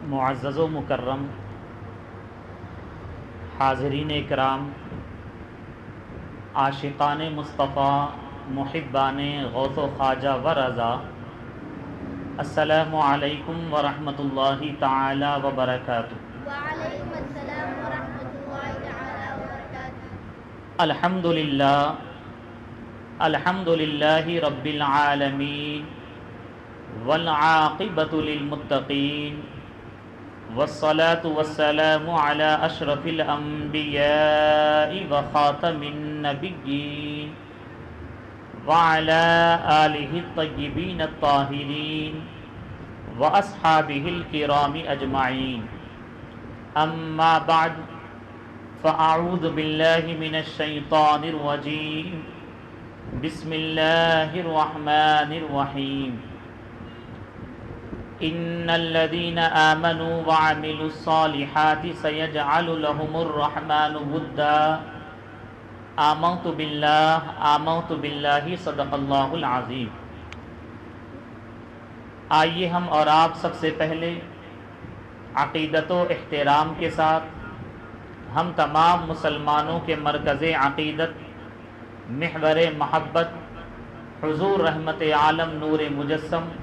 معزز و مکرم حاضرین اکرام، عاشقان مصطفیٰ، محبان غوث و خواجہ و رضا، السلام علیکم ورحمۃ اللہ تعالی وبرکاتہ۔ وعلیکم السلام ورحمۃ اللہ تعالی وبرکاتہ۔ الحمد للہ رب العالمین، والعاقبۃ للمتقین، والصلاة والسلام علی اشرف الانبیاء وخاتم النبیین وعلی آلہ الطیبین الطاہرین واصحابہ الکرام اجمعین، اما بعد فاعوذ باللہ من الشیطان الرجیم، بسم اللہ الرحمن الرحیم۔ ان الذين آمنوا وعملوا الصالحات سيجعل لهم الرحمن ودا، آمنت باللہ صدق اللہ العظیم۔ آئیے ہم اور آپ سب سے پہلے عقیدت و احترام کے ساتھ ہم تمام مسلمانوں کے مرکز عقیدت، محور محبت، حضور رحمت عالم نور مجسم،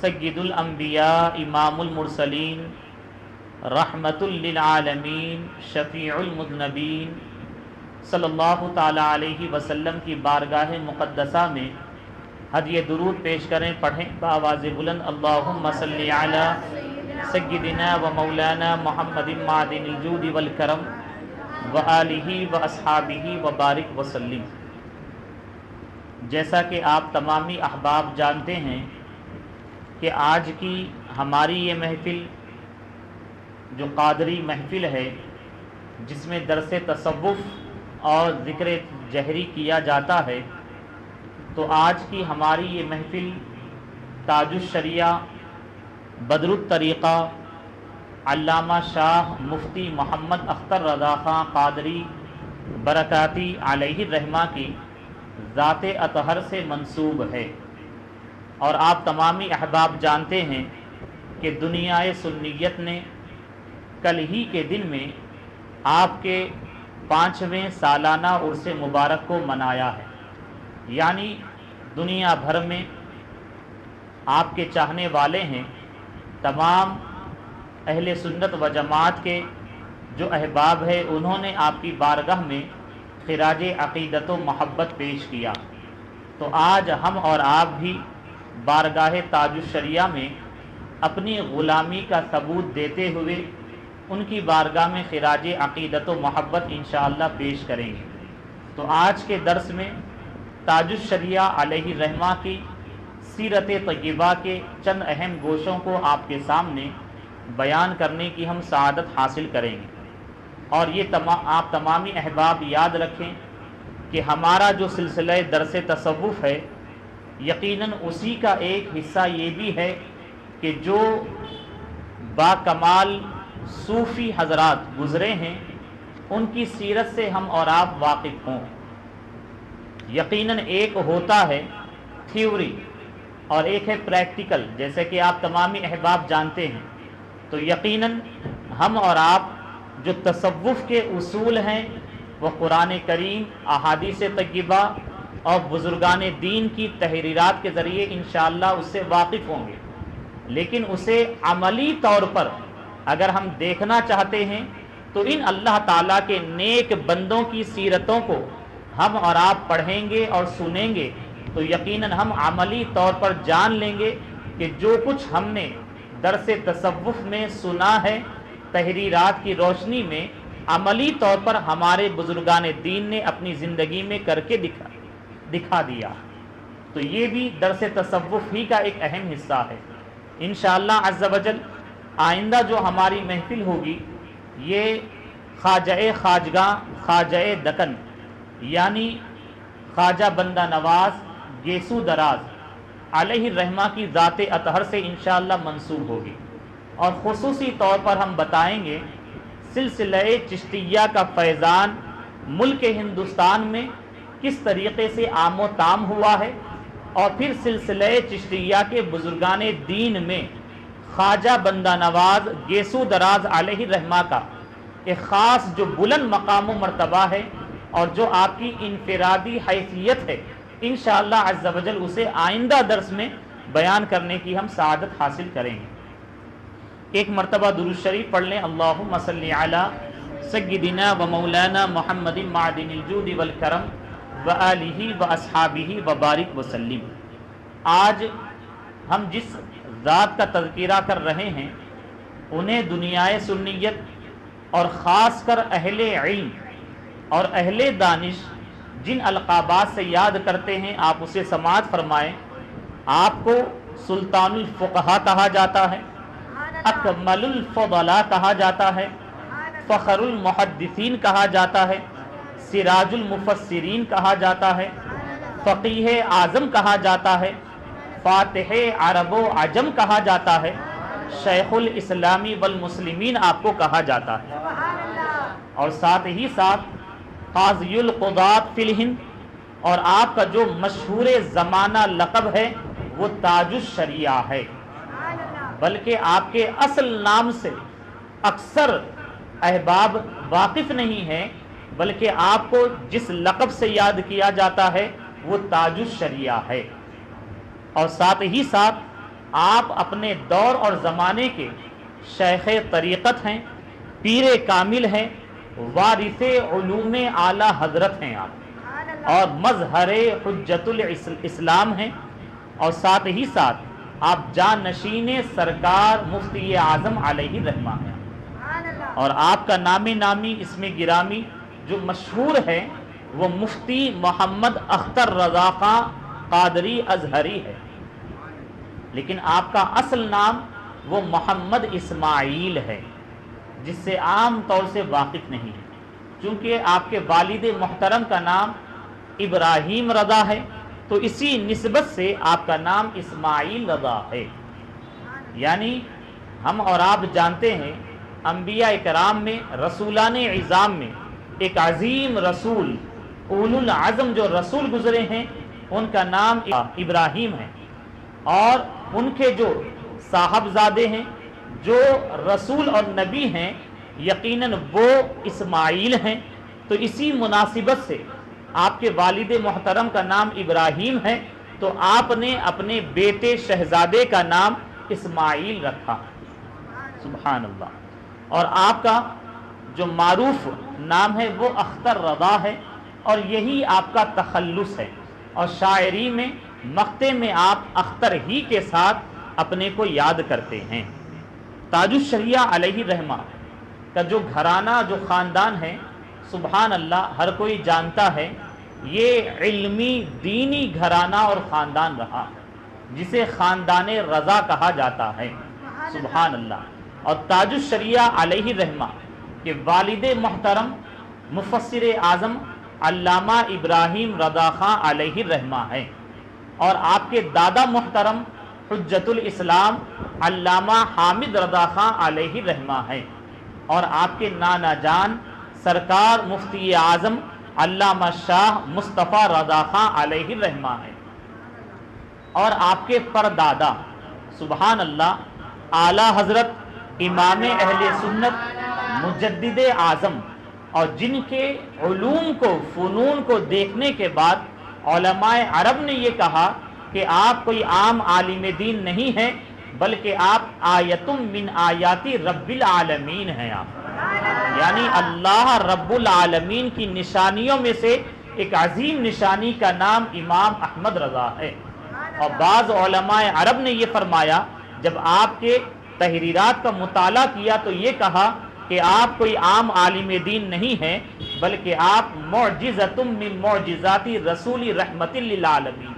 سید الانبیاء امام المرسلین، رحمت للعالمین، شفیع المذنبین صلی اللہ تعالی علیہ وسلم کی بارگاہ مقدسہ میں ہدیہ درود پیش کریں، پڑھیں بآواز بلند، اللہم صلی علی سیدنا و مولانا محمد معدن الجود والکرم وآلہ واصحابہ وبارک وسلم۔ جیسا کہ آپ تمامی احباب جانتے ہیں کہ آج کی ہماری یہ محفل جو قادری محفل ہے، جس میں درس تصوف اور ذکر جہری کیا جاتا ہے، تو آج کی ہماری یہ محفل تاج الشریعہ بدر الطریقہ علامہ شاہ مفتی محمد اختر رضا خان قادری برکاتی علیہ الرحمہ کی ذات اطہر سے منسوب ہے۔ اور آپ تمامی احباب جانتے ہیں کہ دنیا سنیت نے کل ہی کے دن میں آپ کے 5ویں سالانہ عرس مبارک کو منایا ہے، یعنی دنیا بھر میں آپ کے چاہنے والے ہیں، تمام اہل سنت و جماعت کے جو احباب ہیں، انہوں نے آپ کی بارگاہ میں خراج عقیدت و محبت پیش کیا۔ تو آج ہم اور آپ بھی بارگاہ تاج الشریعہ میں اپنی غلامی کا ثبوت دیتے ہوئے ان کی بارگاہ میں خراج عقیدت و محبت انشاءاللہ پیش کریں گے۔ تو آج کے درس میں تاج الشریعہ علیہ الرحمہ کی سیرت طیبہ کے چند اہم گوشوں کو آپ کے سامنے بیان کرنے کی ہم سعادت حاصل کریں گے۔ اور یہ آپ تمامی احباب یاد رکھیں کہ ہمارا جو سلسلہ درس تصوف ہے، یقیناً اسی کا ایک حصہ یہ بھی ہے کہ جو با کمال صوفی حضرات گزرے ہیں، ان کی سیرت سے ہم اور آپ واقف ہوں۔ یقیناً ایک ہوتا ہے تھیوری اور ایک ہے پریکٹیکل، جیسے کہ آپ تمامی احباب جانتے ہیں۔ تو یقیناً ہم اور آپ جو تصوف کے اصول ہیں، وہ قرآن کریم، احادیث طیبہ اور بزرگان دین کی تحریرات کے ذریعے انشاءاللہ اس سے واقف ہوں گے، لیکن اسے عملی طور پر اگر ہم دیکھنا چاہتے ہیں تو ان اللہ تعالیٰ کے نیک بندوں کی سیرتوں کو ہم اور آپ پڑھیں گے اور سنیں گے، تو یقیناً ہم عملی طور پر جان لیں گے کہ جو کچھ ہم نے درس تصوف میں سنا ہے، تحریرات کی روشنی میں عملی طور پر ہمارے بزرگان دین نے اپنی زندگی میں کر کے دکھا دیا۔ تو یہ بھی درس تصوف ہی کا ایک اہم حصہ ہے۔ انشاءاللہ عز و جل آئندہ جو ہماری محفل ہوگی، یہ خواجہ خواجگاں، خواجہ دکن، یعنی خواجہ بندہ نواز گیسو دراز علیہ الرحمہ کی ذات اطہر سے انشاءاللہ منسوب ہوگی۔ اور خصوصی طور پر ہم بتائیں گے سلسلہ چشتیہ کا فیضان ملک ہندوستان میں کس طریقے سے عام و تام ہوا ہے، اور پھر سلسلہ چشتیہ کے بزرگان دین میں خواجہ بندہ نواز گیسو دراز علیہ رحمہ کا ایک خاص جو بلند مقام و مرتبہ ہے اور جو آپ کی انفرادی حیثیت ہے، انشاءاللہ عز و جل اسے آئندہ درس میں بیان کرنے کی ہم سعادت حاصل کریں گے۔ ایک مرتبہ درود شریف پڑھ لیں، اللہم صلی علی سیدنا و مولانا محمد معدن الجود والکرم و آلہ و اصحابہ و بارک وسلم۔ آج ہم جس ذات کا تذکرہ کر رہے ہیں انہیں دنیائے سنیت اور خاص کر اہل علم اور اہل دانش جن القابات سے یاد کرتے ہیں آپ اسے سماعت فرمائیں۔ آپ کو سلطان الفقہا کہا جاتا ہے، اکمل الفضلاء کہا جاتا ہے، فخر المحدثین کہا جاتا ہے، سراج المفسرین کہا جاتا ہے، فقیہ اعظم کہا جاتا ہے، فاتح عرب و عجم کہا جاتا ہے، شیخ الاسلامی والمسلمین آپ کو کہا جاتا ہے، اور ساتھ ہی ساتھ قاضی القضات فی الہند، اور آپ کا جو مشہور زمانہ لقب ہے وہ تاج الشریعہ ہے، بلکہ آپ کے اصل نام سے اکثر احباب واقف نہیں ہیں، بلکہ آپ کو جس لقب سے یاد کیا جاتا ہے وہ تاج الشریعہ ہے، اور ساتھ ہی ساتھ آپ اپنے دور اور زمانے کے شیخ طریقت ہیں، پیر کامل ہیں، وارث علوم اعلی حضرت ہیں آپ، اور مظہر حجت الاسلام ہیں، اور ساتھ ہی ساتھ آپ جانشین سرکار مفتی اعظم علیہ رحمہ ہیں، اور آپ کا نام نامی اسم گرامی جو مشہور ہے وہ مفتی محمد اختر رضا خان قادری ازہری ہے، لیکن آپ کا اصل نام وہ محمد اسماعیل ہے، جس سے عام طور سے واقف نہیں ہے، چونکہ آپ کے والد محترم کا نام ابراہیم رضا ہے تو اسی نسبت سے آپ کا نام اسماعیل رضا ہے۔ یعنی ہم اور آپ جانتے ہیں انبیاء اکرام میں، رسولان عظام میں ایک عظیم رسول، اولو العزم جو رسول گزرے ہیں ان کا نام ابراہیم ہے، اور ان کے جو صاحبزادے ہیں جو رسول اور نبی ہیں یقیناً وہ اسماعیل ہیں، تو اسی مناسبت سے آپ کے والد محترم کا نام ابراہیم ہے تو آپ نے اپنے بیٹے شہزادے کا نام اسماعیل رکھا، سبحان اللہ، اور آپ کا جو معروف نام ہے وہ اختر رضا ہے، اور یہی آپ کا تخلص ہے، اور شاعری میں مقطع میں آپ اختر ہی کے ساتھ اپنے کو یاد کرتے ہیں۔ تاج الشریعہ علیہ رحمہ کا جو گھرانہ جو خاندان ہے، سبحان اللہ، ہر کوئی جانتا ہے یہ علمی دینی گھرانہ اور خاندان رہا جسے خاندان رضا کہا جاتا ہے، سبحان اللہ، اور تاج الشریعہ علیہ رحمہ کے والد محترم مفسر اعظم علامہ ابراہیم رضا خان علیہ رحمہ ہے، اور آپ کے دادا محترم حجت الاسلام علامہ حامد رضا خان علیہ رحمہ ہے، اور آپ کے نانا جان سرکار مفتی اعظم علامہ شاہ مصطفیٰ رضا خان علیہ رحمہ ہے، اور آپ کے پردادا سبحان اللہ اعلیٰ حضرت امام اہل سنت مجدد اعظم، اور جن کے علوم کو فنون کو دیکھنے کے بعد علماء عرب نے یہ کہا کہ آپ کوئی عام عالم دین نہیں ہیں بلکہ آپ آیتم من آیاتی رب العالمین ہیں، آپ یعنی اللہ رب العالمین کی نشانیوں میں سے ایک عظیم نشانی کا نام امام احمد رضا ہے، اور بعض علماء عرب نے یہ فرمایا جب آپ کے تحریرات کا مطالعہ کیا تو یہ کہا کہ آپ کوئی عام عالم دین نہیں ہیں بلکہ آپ معجزۃ من معجزات رسول رحمت للعالمین،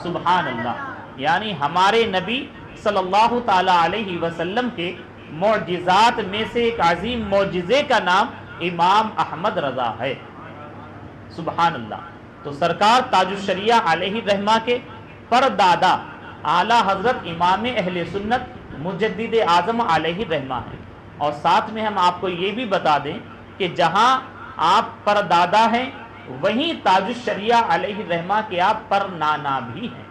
سبحان اللہ، یعنی ہمارے نبی صلی اللہ تعالی علیہ وسلم کے معجزات میں سے ایک عظیم معجزے کا نام امام احمد رضا ہے، سبحان اللہ۔ تو سرکار تاج الشریعہ علیہ رحمہ کے پردادا اعلیٰ حضرت امام اہل سنت مجدد اعظم علیہ رحمہ ہے، اور ساتھ میں ہم آپ کو یہ بھی بتا دیں کہ جہاں آپ پردادا ہیں وہیں تاج الشریعہ علیہ رحمہ کے آپ پر نانا بھی ہیں،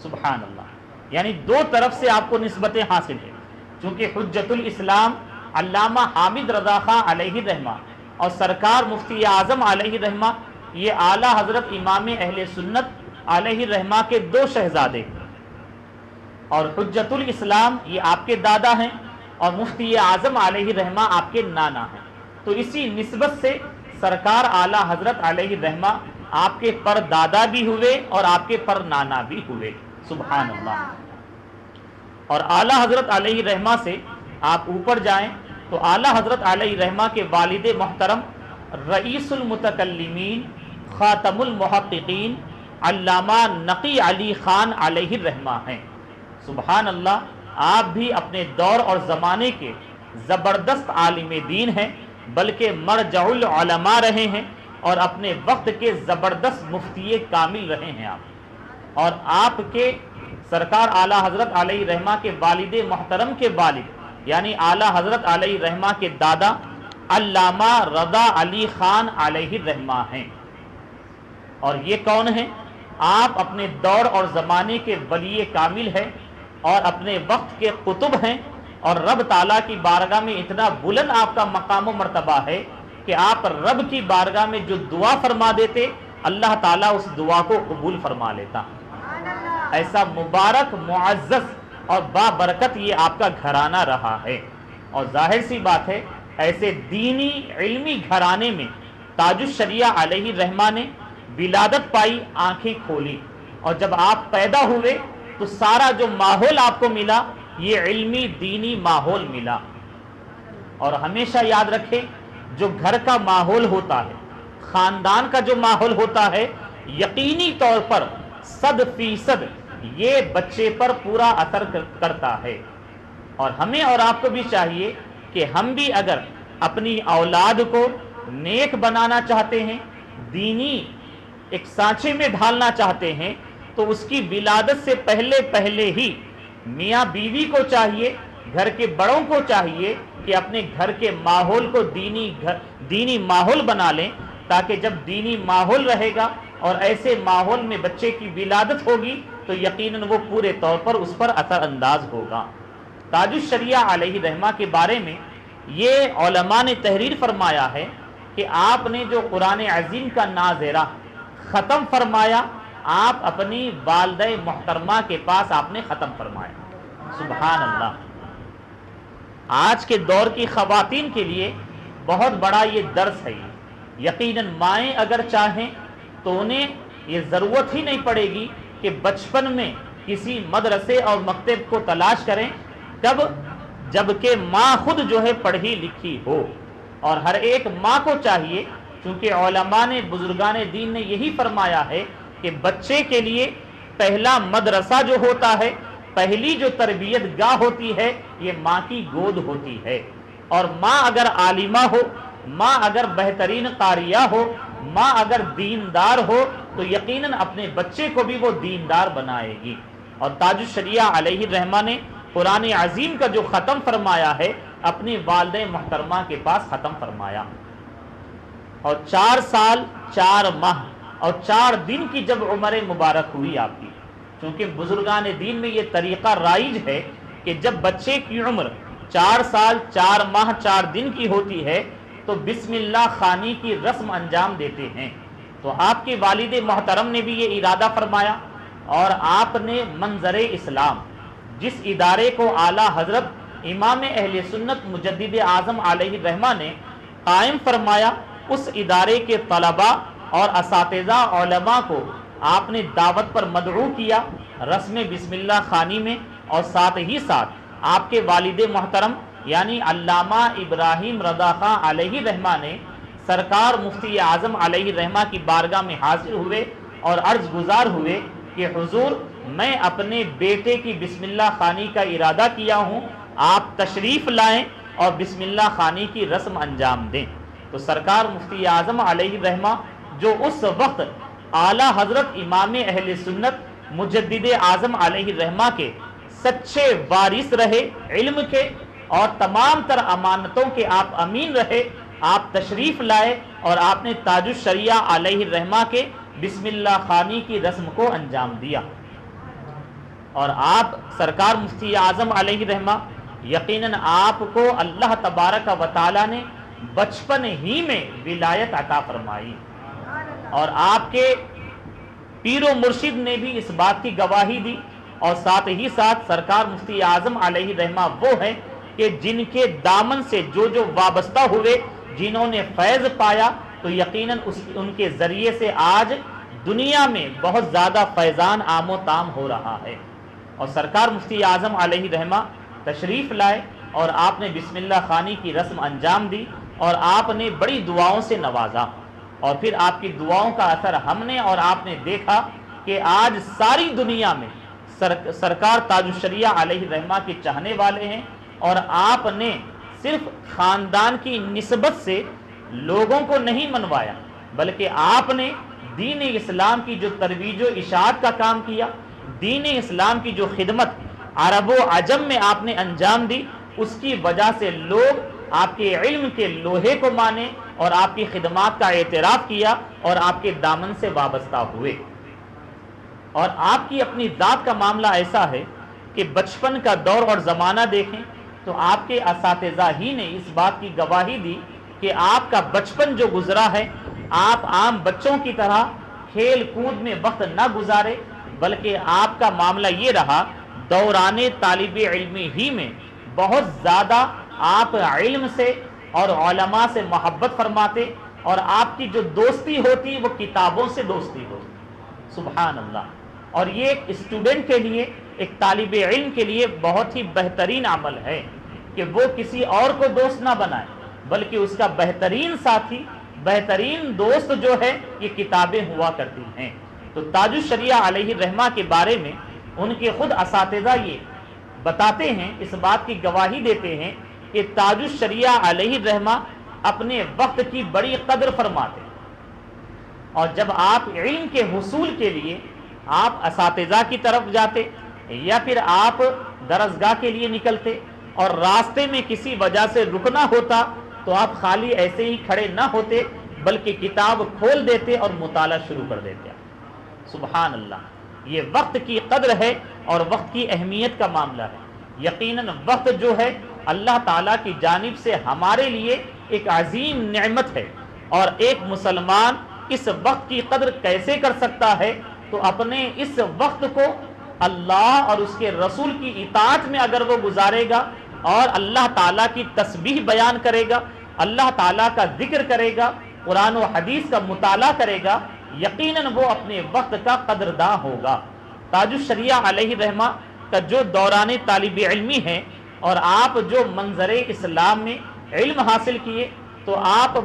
سبحان اللہ، یعنی دو طرف سے آپ کو نسبتیں حاصل ہیں۔ چونکہ حجت الاسلام علامہ حامد رضا خاں علیہ الرحمہ اور سرکار مفتی اعظم علیہ الرحمہ یہ اعلیٰ حضرت امام اہل سنت علیہ الرحمہ کے دو شہزادے، اور حجت الاسلام یہ آپ کے دادا ہیں اور مفتی اعظم علیہ الرحمہ آپ کے نانا ہیں۔ تو اسی نسبت سے سرکار اعلیٰ حضرت علیہ الرحمہ آپ کے پر دادا بھی ہوئے اور آپ کے پر نانا بھی ہوئے، سبحان اللہ۔ اور اعلیٰ حضرت علیہ الرحمہ سے آپ اوپر جائیں تو اعلیٰ حضرت علیہ الرحمہ کے والد محترم رئیس المتکلمین خاتم المحققین علامہ نقی علی خان علیہ الرحمہ ہیں، سبحان اللہ۔ آپ بھی اپنے دور اور زمانے کے زبردست عالم دین ہیں، بلکہ مرجع العلماء رہے ہیں اور اپنے وقت کے زبردست مفتی کامل رہے ہیں آپ۔ اور آپ کے سرکار اعلیٰ حضرت علیہ الرحمہ کے والد محترم کے والد یعنی اعلیٰ حضرت علیہ الرحمہ کے دادا علامہ رضا علی خان علیہ الرحمہ ہیں۔ اور یہ کون ہیں؟ آپ اپنے دور اور زمانے کے ولی کامل ہیں اور اپنے وقت کے قطب ہیں، اور رب تعالیٰ کی بارگاہ میں اتنا بلند آپ کا مقام و مرتبہ ہے کہ آپ رب کی بارگاہ میں جو دعا فرما دیتے اللہ تعالیٰ اس دعا کو قبول فرما لیتا۔ ایسا مبارک معزز اور بابرکت یہ آپ کا گھرانہ رہا ہے، اور ظاہر سی بات ہے ایسے دینی علمی گھرانے میں تاج الشریعہ علیہ الرحمہ نے ولادت پائی، آنکھیں کھولی، اور جب آپ پیدا ہوئے تو سارا جو ماحول آپ کو ملا یہ علمی دینی ماحول ملا۔ اور ہمیشہ یاد رکھیں جو گھر کا ماحول ہوتا ہے، خاندان کا جو ماحول ہوتا ہے، یقینی طور پر 100% یہ بچے پر پورا اثر کرتا ہے۔ اور ہمیں اور آپ کو بھی چاہیے کہ ہم بھی اگر اپنی اولاد کو نیک بنانا چاہتے ہیں، دینی ایک سانچے میں ڈھالنا چاہتے ہیں، تو اس کی ولادت سے پہلے ہی میاں بیوی کو چاہیے، گھر کے بڑوں کو چاہیے کہ اپنے گھر کے ماحول کو دینی ماحول بنا لیں، تاکہ جب دینی ماحول رہے گا اور ایسے ماحول میں بچے کی ولادت ہوگی تو یقیناً وہ پورے طور پر اس پر اثر انداز ہوگا۔ تاج الشریعہ علیہ الرحمہ کے بارے میں یہ علماء نے تحریر فرمایا ہے کہ آپ نے جو قرآن عظیم کا ناظرہ ختم فرمایا، آپ اپنی والدہ محترمہ کے پاس آپ نے ختم فرمایا، سبحان اللہ۔ آج کے دور کی خواتین کے لیے بہت بڑا یہ درس ہے۔ یقیناً مائیں اگر چاہیں تو انہیں یہ ضرورت ہی نہیں پڑے گی کہ بچپن میں کسی مدرسے اور مکتب کو تلاش کریں، جبکہ ماں خود جو ہے پڑھی لکھی ہو۔ اور ہر ایک ماں کو چاہیے، چونکہ علماء نے بزرگان دین نے یہی فرمایا ہے کہ بچے کے لیے پہلا مدرسہ جو ہوتا ہے، پہلی جو تربیت گاہ ہوتی ہے، یہ ماں کی گود ہوتی ہے۔ اور ماں اگر عالمہ ہو، ماں اگر بہترین قاریہ ہو، ماں اگر دیندار ہو تو یقیناً اپنے بچے کو بھی وہ دیندار بنائے گی۔ اور تاج الشریعہ علیہ الرحمہ نے قرآن عظیم کا جو ختم فرمایا ہے اپنی والدہ محترمہ کے پاس ختم فرمایا، اور 4 سال 4 ماہ اور 4 دن کی جب عمر مبارک ہوئی آپ کی، چونکہ بزرگان دین میں یہ طریقہ رائج ہے کہ جب بچے کی عمر 4 سال 4 ماہ 4 دن کی ہوتی ہے تو بسم اللہ خوانی کی رسم انجام دیتے ہیں۔ تو آپ کے والد محترم نے بھی یہ ارادہ فرمایا، اور آپ نے منظر اسلام جس ادارے کو اعلیٰ حضرت امام اہل سنت مجدد اعظم علیہ الرحمہ نے قائم فرمایا، اس ادارے کے طلباء اور اساتذہ علماء کو آپ نے دعوت پر مدعو کیا رسم بسم اللہ خوانی میں، اور ساتھ ہی ساتھ آپ کے والد محترم یعنی علامہ ابراہیم رضا خاں علیہ الرحمہ نے سرکار مفتی اعظم علیہ الرحمہ کی بارگاہ میں حاضر ہوئے اور عرض گزار ہوئے کہ حضور میں اپنے بیٹے کی بسم اللہ خوانی کا ارادہ کیا ہوں، آپ تشریف لائیں اور بسم اللہ خوانی کی رسم انجام دیں۔ تو سرکار مفتی اعظم علیہ الرحمہ جو اس وقت اعلیٰ حضرت امام اہل سنت مجدد اعظم علیہ الرحمہ کے سچے وارث رہے علم کے اور تمام تر امانتوں کے آپ امین رہے، آپ تشریف لائے اور آپ نے تاج الشریعہ علیہ الرحمہ کے بسم اللہ خوانی کی رسم کو انجام دیا۔ اور آپ سرکار مفتی اعظم علیہ الرحمہ یقیناً آپ کو اللہ تبارک و تعالیٰ نے بچپن ہی میں ولایت عطا فرمائی، اور آپ کے پیر و مرشد نے بھی اس بات کی گواہی دی، اور ساتھ ہی ساتھ سرکار مفتی اعظم علیہ رحمہ وہ ہے کہ جن کے دامن سے جو وابستہ ہوئے، جنہوں نے فیض پایا، تو یقیناً ان کے ذریعے سے آج دنیا میں بہت زیادہ فیضان عام و تام ہو رہا ہے۔ اور سرکار مفتی اعظم علیہ رحمہ تشریف لائے اور آپ نے بسم اللہ خوانی کی رسم انجام دی، اور آپ نے بڑی دعاؤں سے نوازا، اور پھر آپ کی دعاؤں کا اثر ہم نے اور آپ نے دیکھا کہ آج ساری دنیا میں سرکار تاج الشریعہ علیہ رحمہ کے چاہنے والے ہیں، اور آپ نے صرف خاندان کی نسبت سے لوگوں کو نہیں منوایا، بلکہ آپ نے دین اسلام کی جو ترویج و اشاعت کا کام کیا، دین اسلام کی جو خدمت عرب و عجم میں آپ نے انجام دی، اس کی وجہ سے لوگ آپ کے علم کے لوہے کو مانے اور آپ کی خدمات کا اعتراف کیا اور آپ کے دامن سے وابستہ ہوئے۔ اور آپ کی اپنی ذات کا معاملہ ایسا ہے کہ بچپن کا دور اور زمانہ دیکھیں تو آپ کے اساتذہ ہی نے اس بات کی گواہی دی کہ آپ کا بچپن جو گزرا ہے، آپ عام بچوں کی طرح کھیل کود میں وقت نہ گزارے، بلکہ آپ کا معاملہ یہ رہا دوران طالب علمی ہی میں بہت زیادہ آپ علم سے اور علماء سے محبت فرماتے، اور آپ کی جو دوستی ہوتی وہ کتابوں سے دوستی ہوتی۔ سبحان اللہ۔ اور یہ ایک اسٹوڈنٹ کے لیے، ایک طالب علم کے لیے بہت ہی بہترین عمل ہے کہ وہ کسی اور کو دوست نہ بنائے، بلکہ اس کا بہترین ساتھی، بہترین دوست جو ہے یہ کتابیں ہوا کرتی ہیں۔ تو تاج الشریعہ علیہ رحمہ کے بارے میں ان کے خود اساتذہ یہ بتاتے ہیں، اس بات کی گواہی دیتے ہیں کہ تاج الشریعہ علیہ رحمہ اپنے وقت کی بڑی قدر فرماتے، اور جب آپ علم کے حصول کے لیے آپ اساتذہ کی طرف جاتے یا پھر آپ درسگاہ کے لیے نکلتے اور راستے میں کسی وجہ سے رکنا ہوتا تو آپ خالی ایسے ہی کھڑے نہ ہوتے، بلکہ کتاب کھول دیتے اور مطالعہ شروع کر دیتے۔ سبحان اللہ۔ یہ وقت کی قدر ہے اور وقت کی اہمیت کا معاملہ ہے۔ یقیناً وقت جو ہے اللہ تعالیٰ کی جانب سے ہمارے لیے ایک عظیم نعمت ہے، اور ایک مسلمان اس وقت کی قدر کیسے کر سکتا ہے؟ تو اپنے اس وقت کو اللہ اور اس کے رسول کی اطاعت میں اگر وہ گزارے گا اور اللہ تعالیٰ کی تسبیح بیان کرے گا، اللہ تعالیٰ کا ذکر کرے گا، قرآن و حدیث کا مطالعہ کرے گا، یقیناً وہ اپنے وقت کا قدرداں ہوگا۔ تاج الشریعہ علیہ رحمہ کا جو دوران طالب علمی ہے اور آپ جو منظر اسلام میں علم حاصل کیے، تو آپ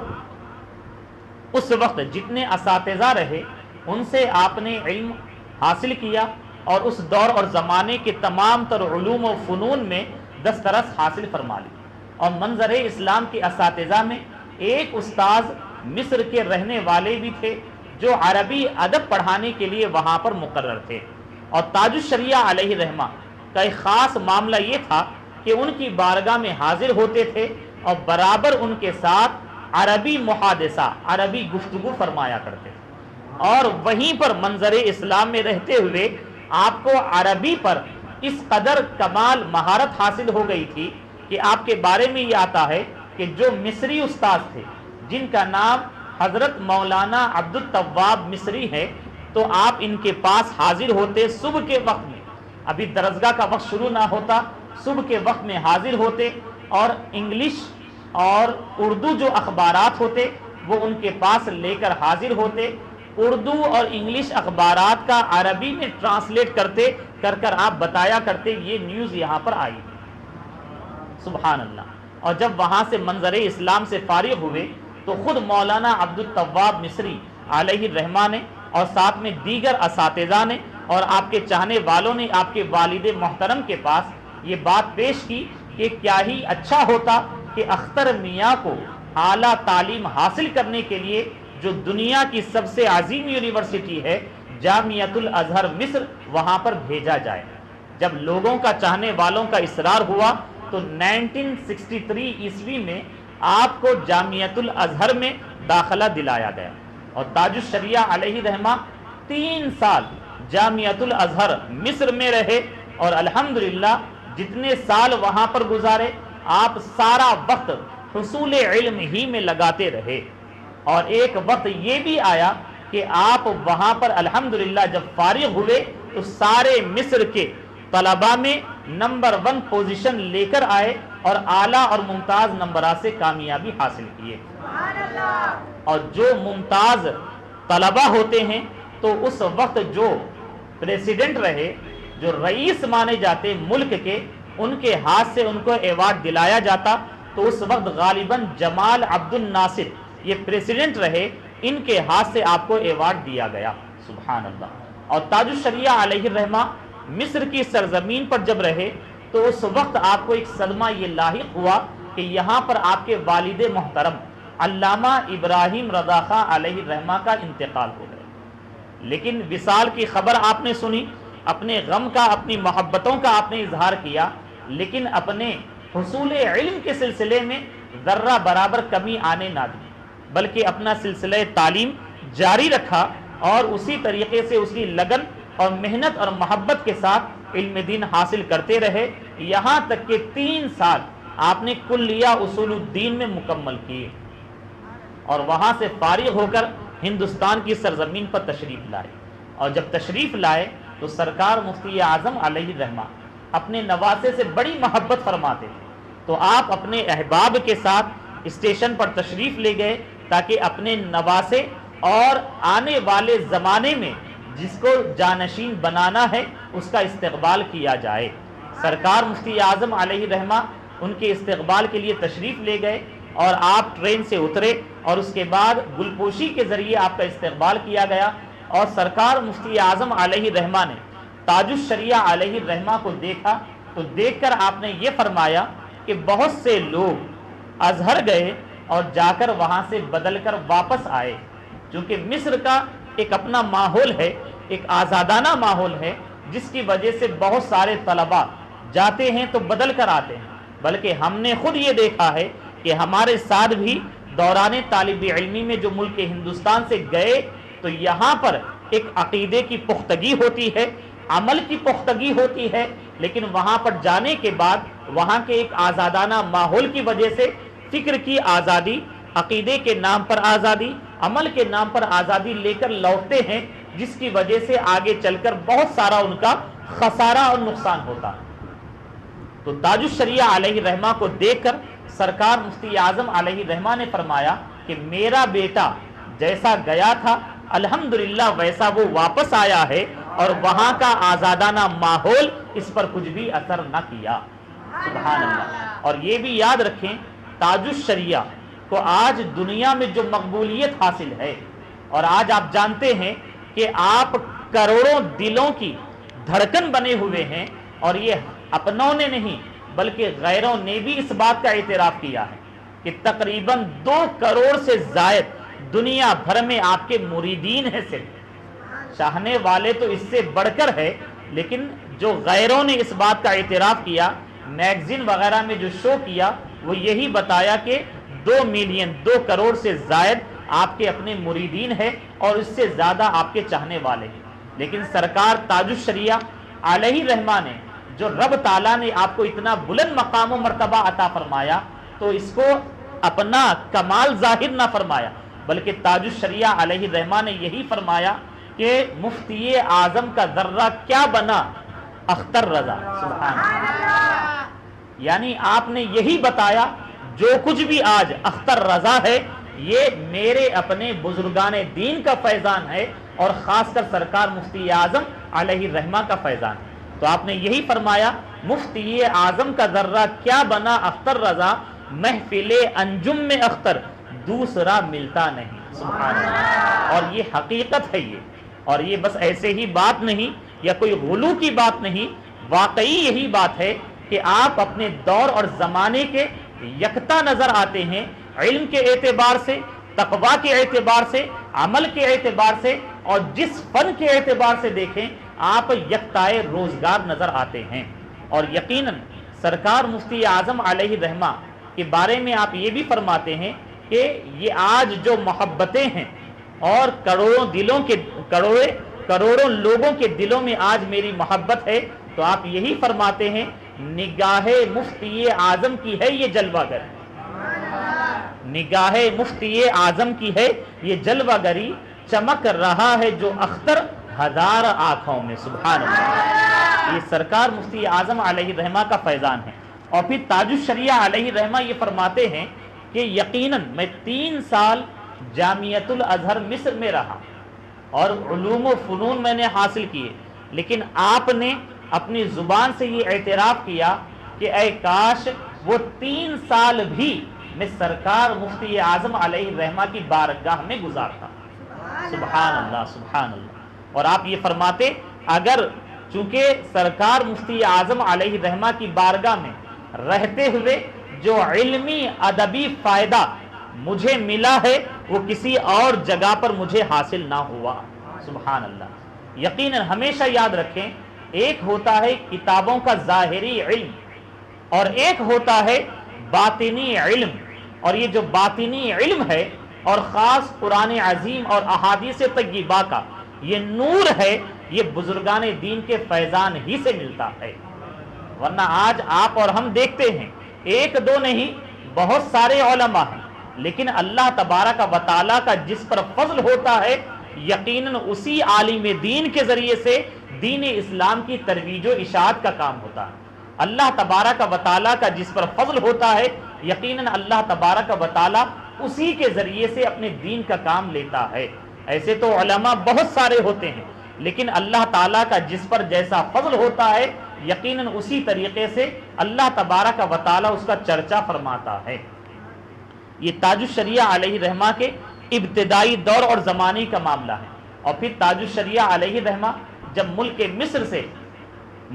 اس وقت جتنے اساتذہ رہے ان سے آپ نے علم حاصل کیا، اور اس دور اور زمانے کے تمام تر علوم و فنون میں دسترس حاصل فرما لی۔ اور منظر اسلام کے اساتذہ میں ایک استاذ مصر کے رہنے والے بھی تھے جو عربی ادب پڑھانے کے لیے وہاں پر مقرر تھے، اور تاج الشریعہ علیہ رحمہ کا ایک خاص معاملہ یہ تھا کہ ان کی بارگاہ میں حاضر ہوتے تھے اور برابر ان کے ساتھ عربی محادثہ، عربی گفتگو فرمایا کرتے تھے، اور وہیں پر منظر اسلام میں رہتے ہوئے آپ کو عربی پر اس قدر کمال مہارت حاصل ہو گئی تھی کہ آپ کے بارے میں یہ آتا ہے کہ جو مصری استاذ تھے جن کا نام حضرت مولانا عبد التواب مصری ہے، تو آپ ان کے پاس حاضر ہوتے صبح کے وقت میں، ابھی درسگاہ کا وقت شروع نہ ہوتا، صبح کے وقت میں حاضر ہوتے، اور انگلش اور اردو جو اخبارات ہوتے وہ ان کے پاس لے کر حاضر ہوتے، اردو اور انگلش اخبارات کا عربی میں ٹرانسلیٹ کرتے کر آپ بتایا کرتے یہ نیوز یہاں پر آئی۔ سبحان اللہ۔ اور جب وہاں سے منظر اسلام سے فارغ ہوئے تو خود مولانا عبد التواب مصری علیہ رحمہ نے اور ساتھ میں دیگر اساتذہ نے اور آپ کے چاہنے والوں نے آپ کے والد محترم کے پاس یہ بات پیش کی کہ کیا ہی اچھا ہوتا کہ اختر میاں کو اعلیٰ تعلیم حاصل کرنے کے لیے جو دنیا کی سب سے عظیم یونیورسٹی ہے جامعۃ الازہر مصر، وہاں پر بھیجا جائے۔ جب لوگوں کا چاہنے والوں کا اصرار ہوا تو 1963 عیسوی میں آپ کو جامعۃ الازہر میں داخلہ دلایا گیا، اور تاج الشریعہ علیہ رحمہ 3 سال جامعۃ الازہر مصر میں رہے، اور الحمدللہ جتنے سال وہاں پر گزارے آپ سارا وقت حصول علم ہی میں لگاتے رہے، اور ایک وقت یہ بھی آیا کہ آپ وہاں پر الحمدللہ جب فارغ ہوئے تو سارے مصر کے طلباء میں نمبر 1 پوزیشن لے کر آئے اور اعلیٰ اور ممتاز نمبرات سے کامیابی حاصل کیے۔ اور جو ممتاز طلباء ہوتے ہیں تو اس وقت جو پریزیڈنٹ رہے، جو رئیس مانے جاتے ملک کے، ان کے ہاتھ سے ان کو ایوارڈ دلایا جاتا، تو اس وقت غالباً جمال عبد الناصر یہ پریزیڈنٹ رہے، ان کے ہاتھ سے آپ کو ایوارڈ دیا گیا۔ سبحان اللہ۔ اور تاج الشریعہ علیہ الرحمہ مصر کی سرزمین پر جب رہے تو اس وقت آپ کو ایک صدمہ یہ لاحق ہوا کہ یہاں پر آپ کے والد محترم علامہ ابراہیم رضا خاں علیہ الرحمہ کا انتقال ہو گیا۔ لیکن وصال کی خبر آپ نے سنی، اپنے غم کا، اپنی محبتوں کا آپ نے اظہار کیا، لیکن اپنے حصول علم کے سلسلے میں ذرہ برابر کمی آنے نہ دی، بلکہ اپنا سلسلہ تعلیم جاری رکھا اور اسی طریقے سے اس کی لگن اور محنت اور محبت کے ساتھ علم دین حاصل کرتے رہے، یہاں تک کہ 3 سال آپ نے کلیہ اصول الدین میں مکمل کیے، اور وہاں سے فارغ ہو کر ہندوستان کی سرزمین پر تشریف لائے۔ اور جب تشریف لائے تو سرکار مفتی اعظم علیہ الرحمہ اپنے نواسے سے بڑی محبت فرماتے تھے، تو آپ اپنے احباب کے ساتھ اسٹیشن پر تشریف لے گئے تاکہ اپنے نواسے اور آنے والے زمانے میں جس کو جانشین بنانا ہے اس کا استقبال کیا جائے۔ سرکار مفتی اعظم علیہ الرحمہ ان کے استقبال کے لیے تشریف لے گئے، اور آپ ٹرین سے اترے اور اس کے بعد گلپوشی کے ذریعے آپ کا استقبال کیا گیا، اور سرکار مفتی اعظم علیہ الرحمہ نے تاج الشریعہ علیہ الرحمہ کو دیکھا تو دیکھ کر آپ نے یہ فرمایا کہ بہت سے لوگ ازہر گئے اور جا کر وہاں سے بدل کر واپس آئے، چونکہ مصر کا ایک اپنا ماحول ہے، ایک آزادانہ ماحول ہے، جس کی وجہ سے بہت سارے طلباء جاتے ہیں تو بدل کر آتے ہیں، بلکہ ہم نے خود یہ دیکھا ہے کہ ہمارے ساتھ بھی دوران طالب علمی میں جو ملک ہندوستان سے گئے تو یہاں پر ایک عقیدے کی پختگی ہوتی ہے، عمل کی پختگی ہوتی ہے، لیکن وہاں پر جانے کے بعد وہاں کے ایک آزادانہ ماحول کی وجہ سے فکر کی آزادی، عقیدے کے نام پر آزادی، عمل کے نام پر آزادی لے کر لوٹتے ہیں، جس کی وجہ سے آگے چل کر بہت سارا ان کا خسارہ اور نقصان ہوتا ہے۔ تو تاج الشریعہ علیہ الرحمہ کو دیکھ کر سرکار مفتی اعظم علیہ الرحمہ نے فرمایا کہ میرا بیٹا جیسا گیا تھا الحمدللہ ویسا وہ واپس آیا ہے، اور وہاں کا آزادانہ ماحول اس پر کچھ بھی اثر نہ کیا۔ سبحان اللہ۔ اور یہ بھی یاد رکھیں تاج الشریعہ کو آج دنیا میں جو مقبولیت حاصل ہے، اور آج آپ جانتے ہیں کہ آپ کروڑوں دلوں کی دھڑکن بنے ہوئے ہیں، اور یہ اپنوں نے نہیں بلکہ غیروں نے بھی اس بات کا اعتراف کیا ہے کہ تقریباً 2 کروڑ سے زائد دنیا بھر میں آپ کے مریدین ہیں۔ صرف چاہنے والے تو اس سے بڑھ کر ہے، لیکن جو غیروں نے اس بات کا اعتراف کیا، میگزین وغیرہ میں جو شو کیا، وہ یہی بتایا کہ 2 ملین 2 کروڑ سے زائد آپ کے اپنے مریدین ہیں، اور اس سے زیادہ آپ کے چاہنے والے ہیں۔ لیکن سرکار تاج الشریعہ علیہ الرحمہ نے جو رب تعالیٰ نے آپ کو اتنا بلند مقام و مرتبہ عطا فرمایا، تو اس کو اپنا کمال ظاہر نہ فرمایا، بلکہ تاج الشریعہ علیہ الرحمہ نے یہی فرمایا کہ مفتی اعظم کا ذرہ کیا بنا اختر رضا۔ سبحان اللہ۔ یعنی آپ نے یہی بتایا جو کچھ بھی آج اختر رضا ہے یہ میرے اپنے بزرگان دین کا فیضان ہے، اور خاص کر سرکار مفتی اعظم علیہ الرحمہ کا فیضان ہے۔ تو آپ نے یہی فرمایا مفتی اعظم کا ذرہ کیا بنا اختر رضا، محفل انجم میں اختر دوسرا ملتا نہیں۔ سبحان اللہ۔ اور یہ حقیقت ہے، اور یہ بس ایسے ہی بات نہیں یا کوئی غلو کی بات نہیں، واقعی یہی بات ہے کہ آپ اپنے دور اور زمانے کے یکتا نظر آتے ہیں، علم کے اعتبار سے، تقویٰ کے اعتبار سے، عمل کے اعتبار سے، اور جس فن کے اعتبار سے دیکھیں آپ یکتائے روزگار نظر آتے ہیں۔ اور یقیناً سرکار مفتی اعظم علیہ الرحمہ کے بارے میں آپ یہ بھی فرماتے ہیں کہ یہ آج جو محبتیں ہیں اور کروڑوں لوگوں کے دلوں میں آج میری محبت ہے، تو آپ یہی فرماتے ہیں نگاہ مفتی اعظم کی ہے یہ جلوہ گری، نگاہ مفتی اعظم کی ہے یہ جلوہ گری، چمک رہا ہے جو اختر ہزار آنکھوں میں، سبحان اللہ۔ یہ سرکار مفتی اعظم علیہ الرحمہ کا فیضان ہے۔ اور پھر تاج الشریعہ علیہ الرحمہ یہ فرماتے ہیں کہ یقیناً میں 3 سال جامعۃ الازہر مصر میں رہا اور علوم و فنون میں نے حاصل کیے، لیکن آپ نے اپنی زبان سے یہ اعتراف کیا کہ اے کاش وہ 3 سال بھی میں سرکار مفتی اعظم علیہ الرحمہ کی بارگاہ میں گزارتا۔ سبحان اللہ، سبحان اللہ۔ اور آپ یہ فرماتے اگر چونکہ سرکار مفتی اعظم علیہ الرحمہ کی بارگاہ میں رہتے ہوئے جو علمی ادبی فائدہ مجھے ملا ہے وہ کسی اور جگہ پر مجھے حاصل نہ ہوا۔ سبحان اللہ۔ یقیناً ہمیشہ یاد رکھیں، ایک ہوتا ہے کتابوں کا ظاہری علم اور ایک ہوتا ہے باطنی علم، اور یہ جو باطنی علم ہے اور خاص قرآن عظیم اور احادیث طیبہ کا یہ نور ہے، یہ بزرگان دین کے فیضان ہی سے ملتا ہے۔ ورنہ آج آپ اور ہم دیکھتے ہیں 1-2 نہیں، بہت سارے علماء ہیں، لیکن اللہ تبارک و تعالیٰ کا جس پر فضل ہوتا ہے یقیناً اسی عالم دین کے ذریعے سے دین اسلام کی ترویج و اشاعت کا کام ہوتا ہے۔ اللہ تبارک و تعالیٰ کا جس پر فضل ہوتا ہے یقیناً اللہ تبارک و تعالیٰ اسی کے ذریعے سے اپنے دین کا کام لیتا ہے۔ ایسے تو علماء بہت سارے ہوتے ہیں، لیکن اللہ تعالیٰ کا جس پر جیسا فضل ہوتا ہے یقیناً اسی طریقے سے اللہ تبارک و تعالیٰ اس کا چرچا فرماتا ہے۔ یہ تاج الشریعہ علیہ الرحمہ کے ابتدائی دور اور زمانے کا معاملہ ہے۔ اور پھر تاج الشریعہ علیہ الرحمہ جب ملک مصر سے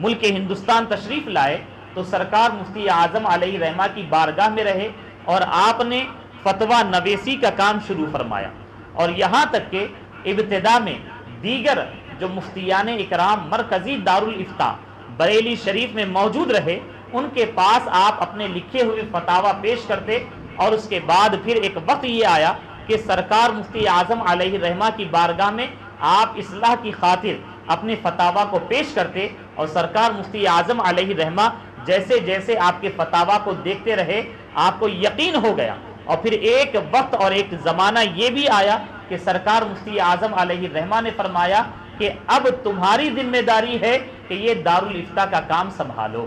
ملک ہندوستان تشریف لائے تو سرکار مفتی اعظم علیہ الرحمہ کی بارگاہ میں رہے اور آپ نے فتویٰ نویسی کا کام شروع فرمایا، اور یہاں تک کہ ابتدا میں دیگر جو مفتیان اکرام مرکزی دارالافتاء بریلی شریف میں موجود رہے ان کے پاس آپ اپنے لکھے ہوئے فتاویٰ پیش کرتے، اور اس کے بعد پھر ایک وقت یہ آیا کہ سرکار مفتی اعظم علیہ الرحمہ کی بارگاہ میں آپ اصلاح کی خاطر اپنے فتاویٰ کو پیش کرتے، اور سرکار مفتی اعظم علیہ الرحمہ جیسے جیسے آپ کے فتاویٰ کو دیکھتے رہے آپ کو یقین ہو گیا، اور پھر ایک وقت اور ایک زمانہ یہ بھی آیا کہ سرکار مفتی اعظم علیہ الرحمہ نے فرمایا کہ اب تمہاری ذمہ داری ہے کہ یہ دارالافتاء کا کام سنبھالو۔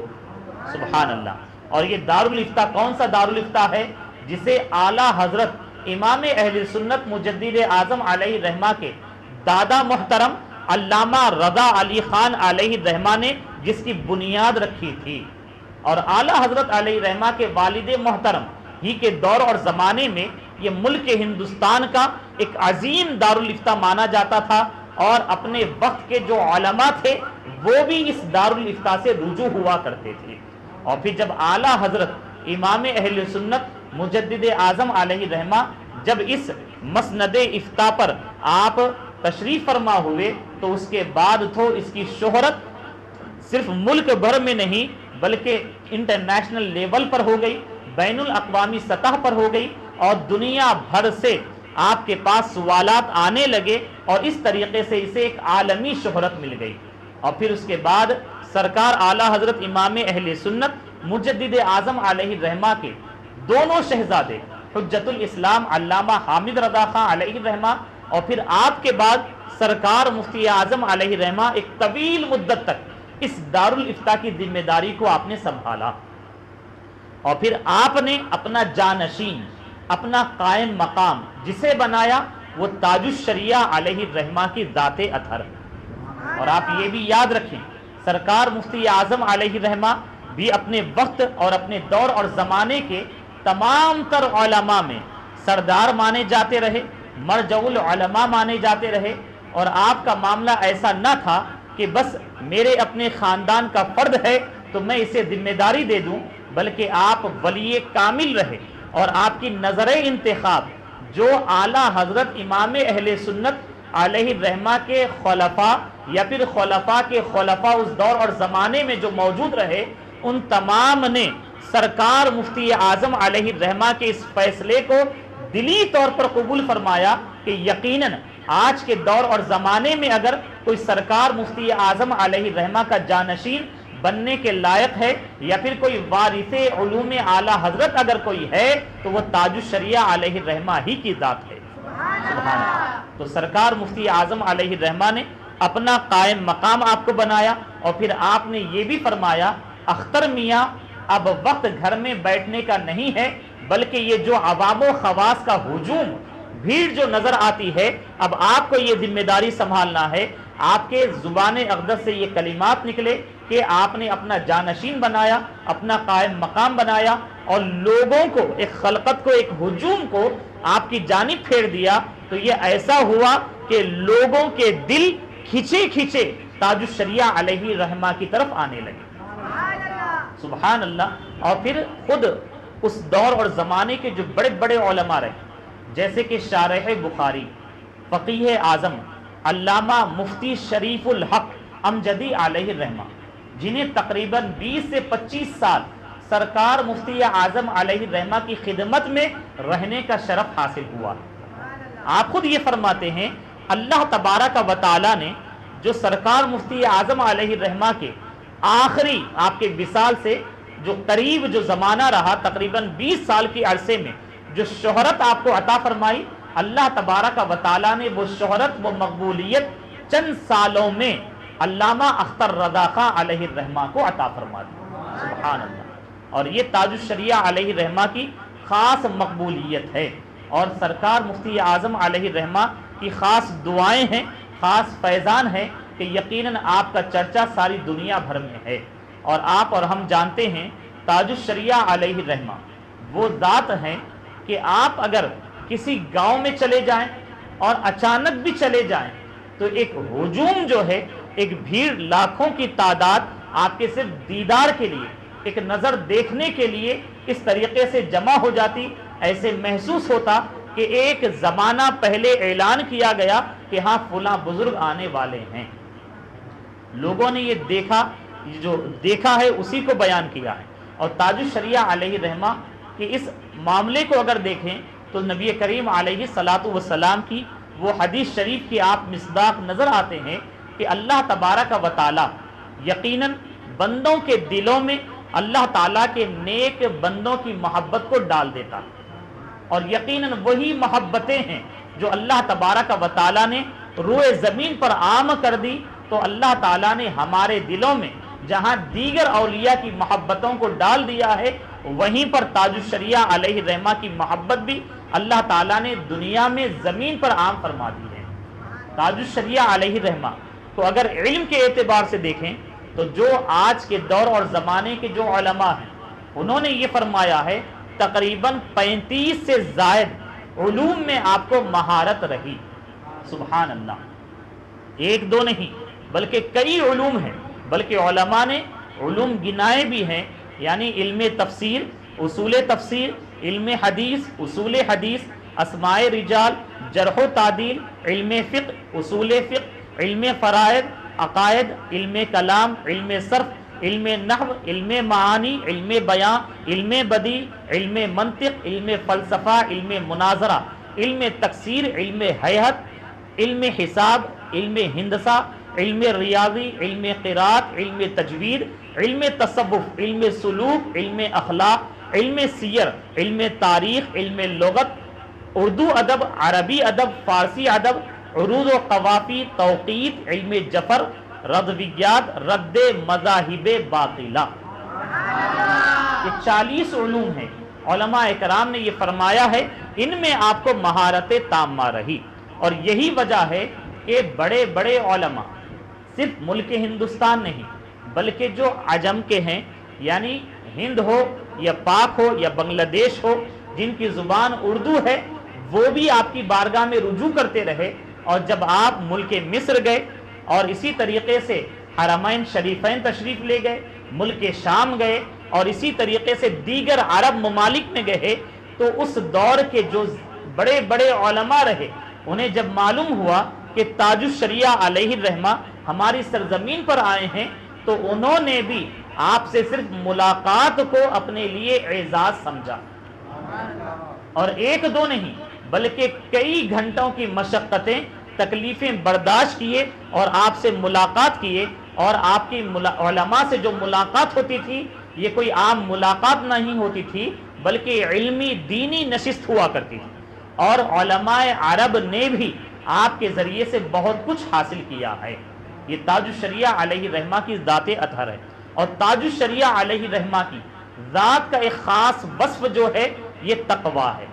سبحان اللہ۔ اور یہ دارالافتاء کون سا دارالافتاء ہے؟ جسے اعلیٰ حضرت امام اہل سنت مجدد اعظم علیہ الرحمہ کے دادا محترم علامہ رضا علی خان علیہ الرحمہ نے جس کی بنیاد رکھی تھی، اور اعلیٰ حضرت علیہ الرحمہ کے والد محترم ہی کے دور اور زمانے میں یہ ملک ہندوستان کا ایک عظیم دارالافتاء مانا جاتا تھا، اور اپنے وقت کے جو علماء تھے وہ بھی اس دارالافتاء سے رجوع ہوا کرتے تھے۔ اور پھر جب اعلیٰ حضرت امام اہل سنت مجدد اعظم علیہ الرحمہ جب اس مسند افتاء پر آپ تشریف فرما ہوئے تو اس کے بعد تو اس کی شہرت صرف ملک بھر میں نہیں بلکہ انٹرنیشنل لیول پر ہو گئی، بین الاقوامی سطح پر ہو گئی، اور دنیا بھر سے آپ کے پاس سوالات آنے لگے، اور اس طریقے سے اسے ایک عالمی شہرت مل گئی۔ اور پھر اس کے بعد سرکار اعلیٰ حضرت امام اہل سنت مجدد اعظم علیہ الرحمہ کے دونوں شہزادے حجت الاسلام علامہ حامد رضا خان علیہ الرحمہ، اور پھر آپ کے بعد سرکار مفتی اعظم علیہ الرحمہ ایک طویل مدت تک اس دارالافتاء کی ذمہ داری کو آپ نے سنبھالا، اور پھر آپ نے اپنا جانشین، اپنا قائم مقام جسے بنایا وہ تاج الشریعہ علیہ الرحمہ کی ذات اطہر۔ اور آپ یہ بھی یاد رکھیں سرکار مفتی اعظم علیہ الرحمہ بھی اپنے وقت اور اپنے دور اور زمانے کے تمام تر علماء میں سردار مانے جاتے رہے، مرجع العلماء مانے جاتے رہے، اور آپ کا معاملہ ایسا نہ تھا کہ بس میرے اپنے خاندان کا فرد ہے تو میں اسے ذمہ داری دے دوں، بلکہ آپ ولی کامل رہے، اور آپ کی نظر انتخاب جو اعلیٰ حضرت امام اہل سنت علیہ الرحمہ کے خلفاء یا پھر خلفاء کے خلفاء اس دور اور زمانے میں جو موجود رہے ان تمام نے سرکار مفتی اعظم علیہ الرحمہ کے اس فیصلے کو دلی طور پر قبول فرمایا کہ یقیناً آج کے دور اور زمانے میں اگر کوئی سرکار مفتی اعظم علیہ الرحمہ کا جانشین بننے کے لائق ہے، یا پھر کوئی وارث علوم اعلیٰ حضرت اگر کوئی ہے تو وہ تاج الشریعہ علیہ الرحمہ ہی کی ذات ہے۔ سبحان اللہ۔ تو سرکار مفتی اعظم علیہ الرحمہ نے اپنا قائم مقام آپ کو بنایا، اور پھر آپ نے یہ بھی فرمایا اختر میاں اب وقت گھر میں بیٹھنے کا نہیں ہے، بلکہ یہ جو عوام و خواص کا ہجوم، بھیڑ جو نظر آتی ہے، اب آپ کو یہ ذمہ داری سنبھالنا ہے۔ آپ کے زبان اقدس سے یہ کلمات نکلے کہ آپ نے اپنا جانشین بنایا، اپنا قائم مقام بنایا، اور لوگوں کو، ایک خلقت کو، ایک ہجوم کو آپ کی جانب پھیر دیا، تو یہ ایسا ہوا کہ لوگوں کے دل کھچے کھچے تاج الشریعہ علیہ الرحمہ کی طرف آنے لگے۔ سبحان اللہ۔ اور پھر خود اس دور اور زمانے کے جو بڑے بڑے علماء رہے، جیسے کہ شارح بخاری، فقیہ اعظم علامہ مفتی شریف الحق امجدی علیہ الرحمہ، جنہیں تقریباً 20 سے 25 سال سرکار مفتی اعظم علیہ الرحمہ کی خدمت میں رہنے کا شرف حاصل ہوا۔ آپ خود یہ فرماتے ہیں اللہ تبارک و تعالی نے جو سرکار مفتی اعظم علیہ الرحمہ کے آخری آپ کے وصال سے جو قریب جو زمانہ رہا، تقریباً 20 سال کے عرصے میں جو شہرت آپ کو عطا فرمائی، اللہ تبارک و تعالی نے وہ شہرت، وہ مقبولیت چند سالوں میں علامہ اختر رضا خاں علیہ الرحمہ کو عطا فرما دی۔ سبحان اللہ۔ اور یہ تاج الشریعہ علیہ الرحمہ کی خاص مقبولیت ہے، اور سرکار مفتی اعظم علیہ الرحمہ کی خاص دعائیں ہیں، خاص فیضان ہے کہ یقیناً آپ کا چرچا ساری دنیا بھر میں ہے۔ اور آپ اور ہم جانتے ہیں تاج الشریعہ علیہ الرحمہ وہ ذات ہیں کہ آپ اگر کسی گاؤں میں چلے جائیں اور اچانک بھی چلے جائیں تو ایک ہجوم جو ہے، ایک بھیڑ، لاکھوں کی تعداد آپ کے صرف دیدار کے لیے، ایک نظر دیکھنے کے لیے اس طریقے سے جمع ہو جاتی۔ ایسے محسوس ہوتا کہ ایک زمانہ پہلے اعلان کیا گیا کہ ہاں فلاں بزرگ آنے والے ہیں۔ لوگوں نے یہ دیکھا، جو دیکھا ہے اسی کو بیان کیا ہے۔ اور تاج الشریعہ علیہ الرحمہ کہ اس معاملے کو اگر دیکھیں تو نبی کریم علیہ الصلاۃ والسلام کی وہ حدیث شریف کی آپ مصداق نظر آتے ہیں کہ اللہ تبارک و تعالی یقیناً بندوں کے دلوں میں اللہ تعالیٰ کے نیک بندوں کی محبت کو ڈال دیتا، اور یقیناً وہی محبتیں ہیں جو اللہ تبارک و تعالیٰ نے روئے زمین پر عام کر دی، تو اللہ تعالیٰ نے ہمارے دلوں میں جہاں دیگر اولیاء کی محبتوں کو ڈال دیا ہے، وہیں پر تاج الشریعہ علیہ الرحمہ کی محبت بھی اللہ تعالیٰ نے دنیا میں زمین پر عام فرما دی ہے۔ تاج الشریعہ علیہ الرحمہ کو اگر علم کے اعتبار سے دیکھیں تو جو آج کے دور اور زمانے کے جو علماء ہیں، انہوں نے یہ فرمایا ہے تقریباً 35 سے زائد علوم میں آپ کو مہارت رہی۔ سبحان اللہ۔ ایک دو نہیں بلکہ کئی علوم ہیں، بلکہ علماء نے علوم گنائے بھی ہیں، یعنی علم تفسیر، اصول تفسیر، علم حدیث، اصول حدیث، اسماء رجال، جرح و تعدیل، علم فقہ، اصول فقہ، علم فرائض، عقائد، علم کلام، علم صرف، علم نحو، علم معانی، علم بیان، علم بدیع، علم منطق، علم فلسفہ، علم مناظرہ، علم تکسیر، علم ہیئت، علم حساب، علم ہندسہ، علم ریاضی، علم قرات، علم تجوید، علم تصوف، علم سلوک، علم اخلاق، علم سیر، علم تاریخ، علم لغت، اردو ادب، عربی ادب، فارسی ادب، عروض و قوافی، توقیت، علم جفر، رد وگیات، رد مذاہب باطلہ۔ یہ 40 علوم ہیں۔ علماء اکرام نے یہ فرمایا ہے ان میں آپ کو مہارت تامہ رہی، اور یہی وجہ ہے کہ بڑے بڑے علماء صرف ملک ہندوستان نہیں بلکہ جو عجم کے ہیں، یعنی ہند ہو یا پاک ہو یا بنگلہ دیش ہو، جن کی زبان اردو ہے، وہ بھی آپ کی بارگاہ میں رجوع کرتے رہے۔ اور جب آپ ملک مصر گئے اور اسی طریقے سے حرمین شریفین تشریف لے گئے، ملک شام گئے، اور اسی طریقے سے دیگر عرب ممالک میں گئے، تو اس دور کے جو بڑے بڑے علماء رہے، انہیں جب معلوم ہوا کہ تاج الشریعہ علیہ الرحمہ ہماری سرزمین پر آئے ہیں، تو انہوں نے بھی آپ سے صرف ملاقات کو اپنے لیے اعزاز سمجھا، اور ایک دو نہیں بلکہ کئی گھنٹوں کی مشقتیں، تکلیفیں برداشت کیے اور آپ سے ملاقات کیے، اور آپ کی علماء سے جو ملاقات ہوتی تھی یہ کوئی عام ملاقات نہیں ہوتی تھی بلکہ علمی دینی نشست ہوا کرتی تھی، اور علماء عرب نے بھی آپ کے ذریعے سے بہت کچھ حاصل کیا ہے۔ یہ تاج الشریعہ علیہ رحمہ کی ذات اطہر ہے، اور تاج الشریعہ علیہ رحمہ کی ذات کا ایک خاص وصف جو ہے یہ تقویٰ ہے،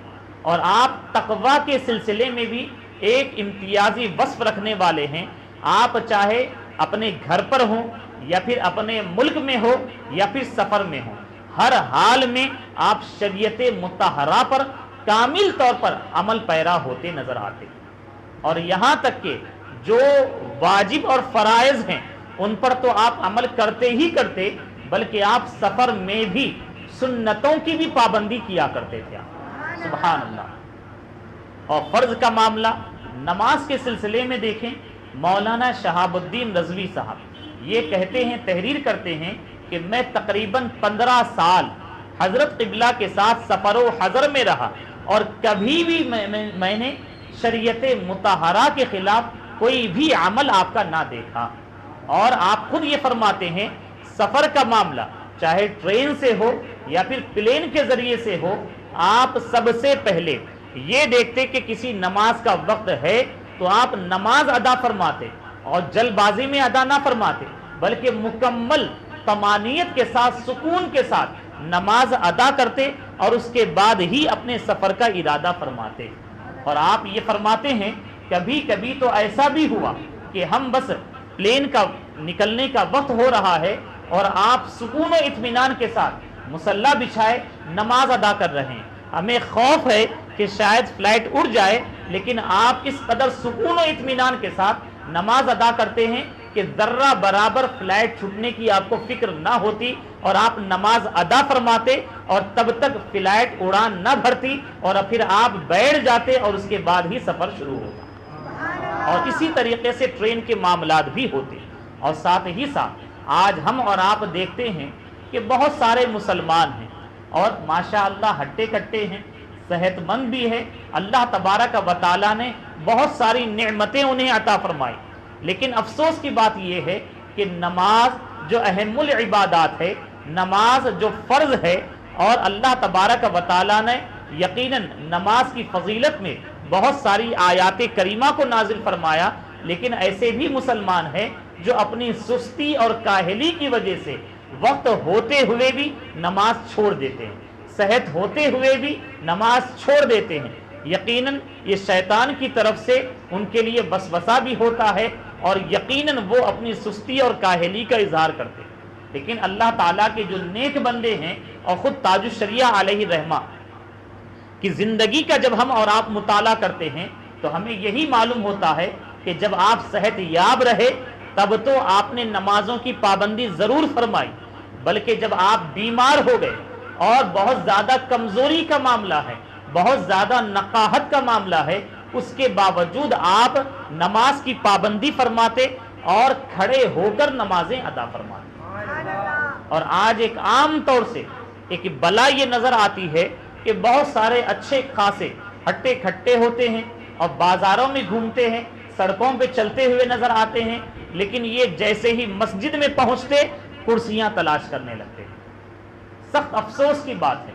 اور آپ تقویٰ کے سلسلے میں بھی ایک امتیازی وصف رکھنے والے ہیں۔ آپ چاہے اپنے گھر پر ہوں یا پھر اپنے ملک میں ہو یا پھر سفر میں ہو، ہر حال میں آپ شریعت مطہرہ پر کامل طور پر عمل پیرا ہوتے نظر آتے، اور یہاں تک کہ جو واجب اور فرائض ہیں ان پر تو آپ عمل کرتے ہی کرتے، بلکہ آپ سفر میں بھی سنتوں کی بھی پابندی کیا کرتے تھے۔ سبحان اللہ۔ اور فرض کا معاملہ نماز کے سلسلے میں دیکھیں، مولانا شہاب الدین رضوی صاحب یہ کہتے ہیں، تحریر کرتے ہیں کہ میں تقریباً 15 سال حضرت قبلہ کے ساتھ سفر و حضر میں رہا، اور کبھی بھی میں نے شریعت مطہرہ کے خلاف کوئی بھی عمل آپ کا نہ دیکھا۔ اور آپ خود یہ فرماتے ہیں سفر کا معاملہ چاہے ٹرین سے ہو یا پھر پلین کے ذریعے سے ہو، آپ سب سے پہلے یہ دیکھتے کہ کسی نماز کا وقت ہے تو آپ نماز ادا فرماتے، اور جلد بازی میں ادا نہ فرماتے بلکہ مکمل طمانینت کے ساتھ، سکون کے ساتھ نماز ادا کرتے، اور اس کے بعد ہی اپنے سفر کا ارادہ فرماتے۔ اور آپ یہ فرماتے ہیں کبھی کبھی تو ایسا بھی ہوا کہ ہم بس پلین کا نکلنے کا وقت ہو رہا ہے اور آپ سکون و اطمینان کے ساتھ مصلی بچھائے نماز ادا کر رہے ہیں، ہمیں خوف ہے کہ شاید فلائٹ اڑ جائے، لیکن آپ اس قدر سکون و اطمینان کے ساتھ نماز ادا کرتے ہیں کہ ذرہ برابر فلائٹ چھوٹنے کی آپ کو فکر نہ ہوتی، اور آپ نماز ادا فرماتے، اور تب تک فلائٹ اڑان نہ بھرتی، اور پھر آپ بیٹھ جاتے اور اس کے بعد ہی سفر شروع ہوتا۔ اور اسی طریقے سے ٹرین کے معاملات بھی ہوتے۔ اور ساتھ ہی ساتھ آج ہم اور آپ دیکھتے ہیں کہ بہت سارے مسلمان ہیں اور ماشاءاللہ ہٹے کٹے ہیں، صحت مند بھی ہے، اللہ تبارک و تعالیٰ نے بہت ساری نعمتیں انہیں عطا فرمائی، لیکن افسوس کی بات یہ ہے کہ نماز جو اہم العبادات ہے، نماز جو فرض ہے، اور اللہ تبارک و تعالیٰ نے یقیناً نماز کی فضیلت میں بہت ساری آیات کریمہ کو نازل فرمایا، لیکن ایسے بھی مسلمان ہیں جو اپنی سستی اور کاہلی کی وجہ سے وقت ہوتے ہوئے بھی نماز چھوڑ دیتے ہیں، صحت ہوتے ہوئے بھی نماز چھوڑ دیتے ہیں۔ یقیناً یہ شیطان کی طرف سے ان کے لیے وسوسہ بھی ہوتا ہے، اور یقیناً وہ اپنی سستی اور کاہلی کا اظہار کرتے ہیں۔ لیکن اللہ تعالیٰ کے جو نیک بندے ہیں، اور خود تاج الشریعہ علیہ رحمہ کی زندگی کا جب ہم اور آپ مطالعہ کرتے ہیں تو ہمیں یہی معلوم ہوتا ہے کہ جب آپ صحت یاب رہے تب تو آپ نے نمازوں کی پابندی ضرور فرمائی، بلکہ جب آپ بیمار ہو گئے اور بہت زیادہ کمزوری کا معاملہ ہے، بہت زیادہ نقاہت کا معاملہ ہے، اس کے باوجود آپ نماز کی پابندی فرماتے اور کھڑے ہو کر نمازیں ادا فرماتے۔ اور آج ایک عام طور سے ایک بلا یہ نظر آتی ہے کہ بہت سارے اچھے خاصے ہٹے کھٹے ہوتے ہیں اور بازاروں میں گھومتے ہیں، سڑکوں پہ چلتے ہوئے نظر آتے ہیں، لیکن یہ جیسے ہی مسجد میں پہنچتے کرسیاں تلاش کرنے لگتے ہیں۔ سخت افسوس کی بات ہے،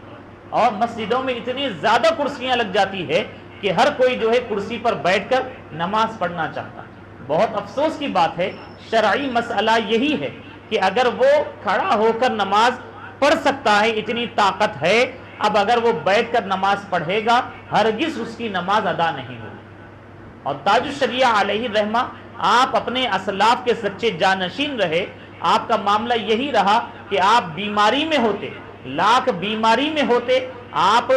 اور مسجدوں میں اتنی زیادہ کرسیاں لگ جاتی ہے کہ ہر کوئی جو ہے کرسی پر بیٹھ کر نماز پڑھنا چاہتا ہے۔ بہت افسوس کی بات ہے، شرعی مسئلہ یہی ہے کہ اگر وہ کھڑا ہو کر نماز پڑھ سکتا ہے، اتنی طاقت ہے، اب اگر وہ بیٹھ کر نماز پڑھے گا ہرگز اس کی نماز ادا نہیں ہوگی۔ اور تاج الشریعہ علیہ رحمہ آپ اپنے اسلاف کے سچے جانشین رہے، آپ کا معاملہ یہی رہا کہ آپ بیماری میں ہوتے، لاکھ بیماری میں ہوتے، آپ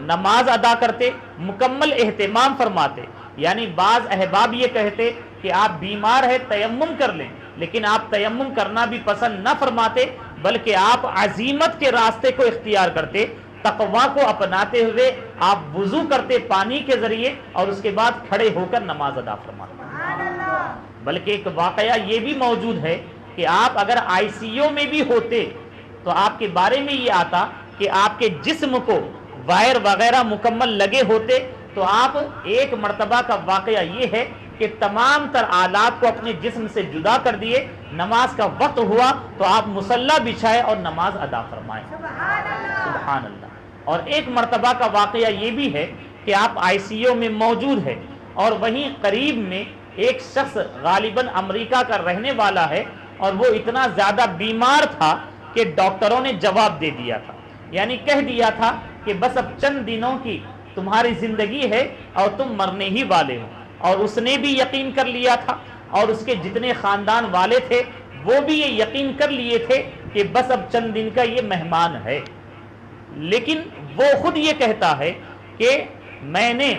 نماز ادا کرتے، مکمل اہتمام فرماتے۔ یعنی بعض احباب یہ کہتے کہ آپ بیمار ہیں تیمم کر لیں، لیکن آپ تیمم کرنا بھی پسند نہ فرماتے، بلکہ آپ عزیمت کے راستے کو اختیار کرتے، تقویٰ کو اپناتے ہوئے آپ وضو کرتے پانی کے ذریعے، اور اس کے بعد کھڑے ہو کر نماز ادا فرماتے۔ بلکہ ایک واقعہ یہ بھی موجود ہے کہ آپ اگر آئی سی یو میں بھی ہوتے تو آپ کے بارے میں یہ آتا کہ آپ کے جسم کو وائر وغیرہ مکمل لگے ہوتے، تو آپ ایک مرتبہ کا واقعہ یہ ہے کہ تمام تر آلات کو اپنے جسم سے جدا کر دیے، نماز کا وقت ہوا تو آپ مصلی بچھائے اور نماز ادا فرمائیں۔ سبحان اللہ۔ اور ایک مرتبہ کا واقعہ یہ بھی ہے کہ آپ آئی سی یو میں موجود ہے اور وہیں قریب میں ایک شخص غالباً امریکہ کا رہنے والا ہے، اور وہ اتنا زیادہ بیمار تھا کہ ڈاکٹروں نے جواب دے دیا تھا، یعنی کہہ دیا تھا کہ بس اب چند دنوں کی تمہاری زندگی ہے اور تم مرنے ہی والے ہو۔ اور اس نے بھی یقین کر لیا تھا، اور اس کے جتنے خاندان والے تھے وہ بھی یہ یقین کر لیے تھے کہ بس اب چند دن کا یہ مہمان ہے۔ لیکن وہ خود یہ کہتا ہے کہ میں نے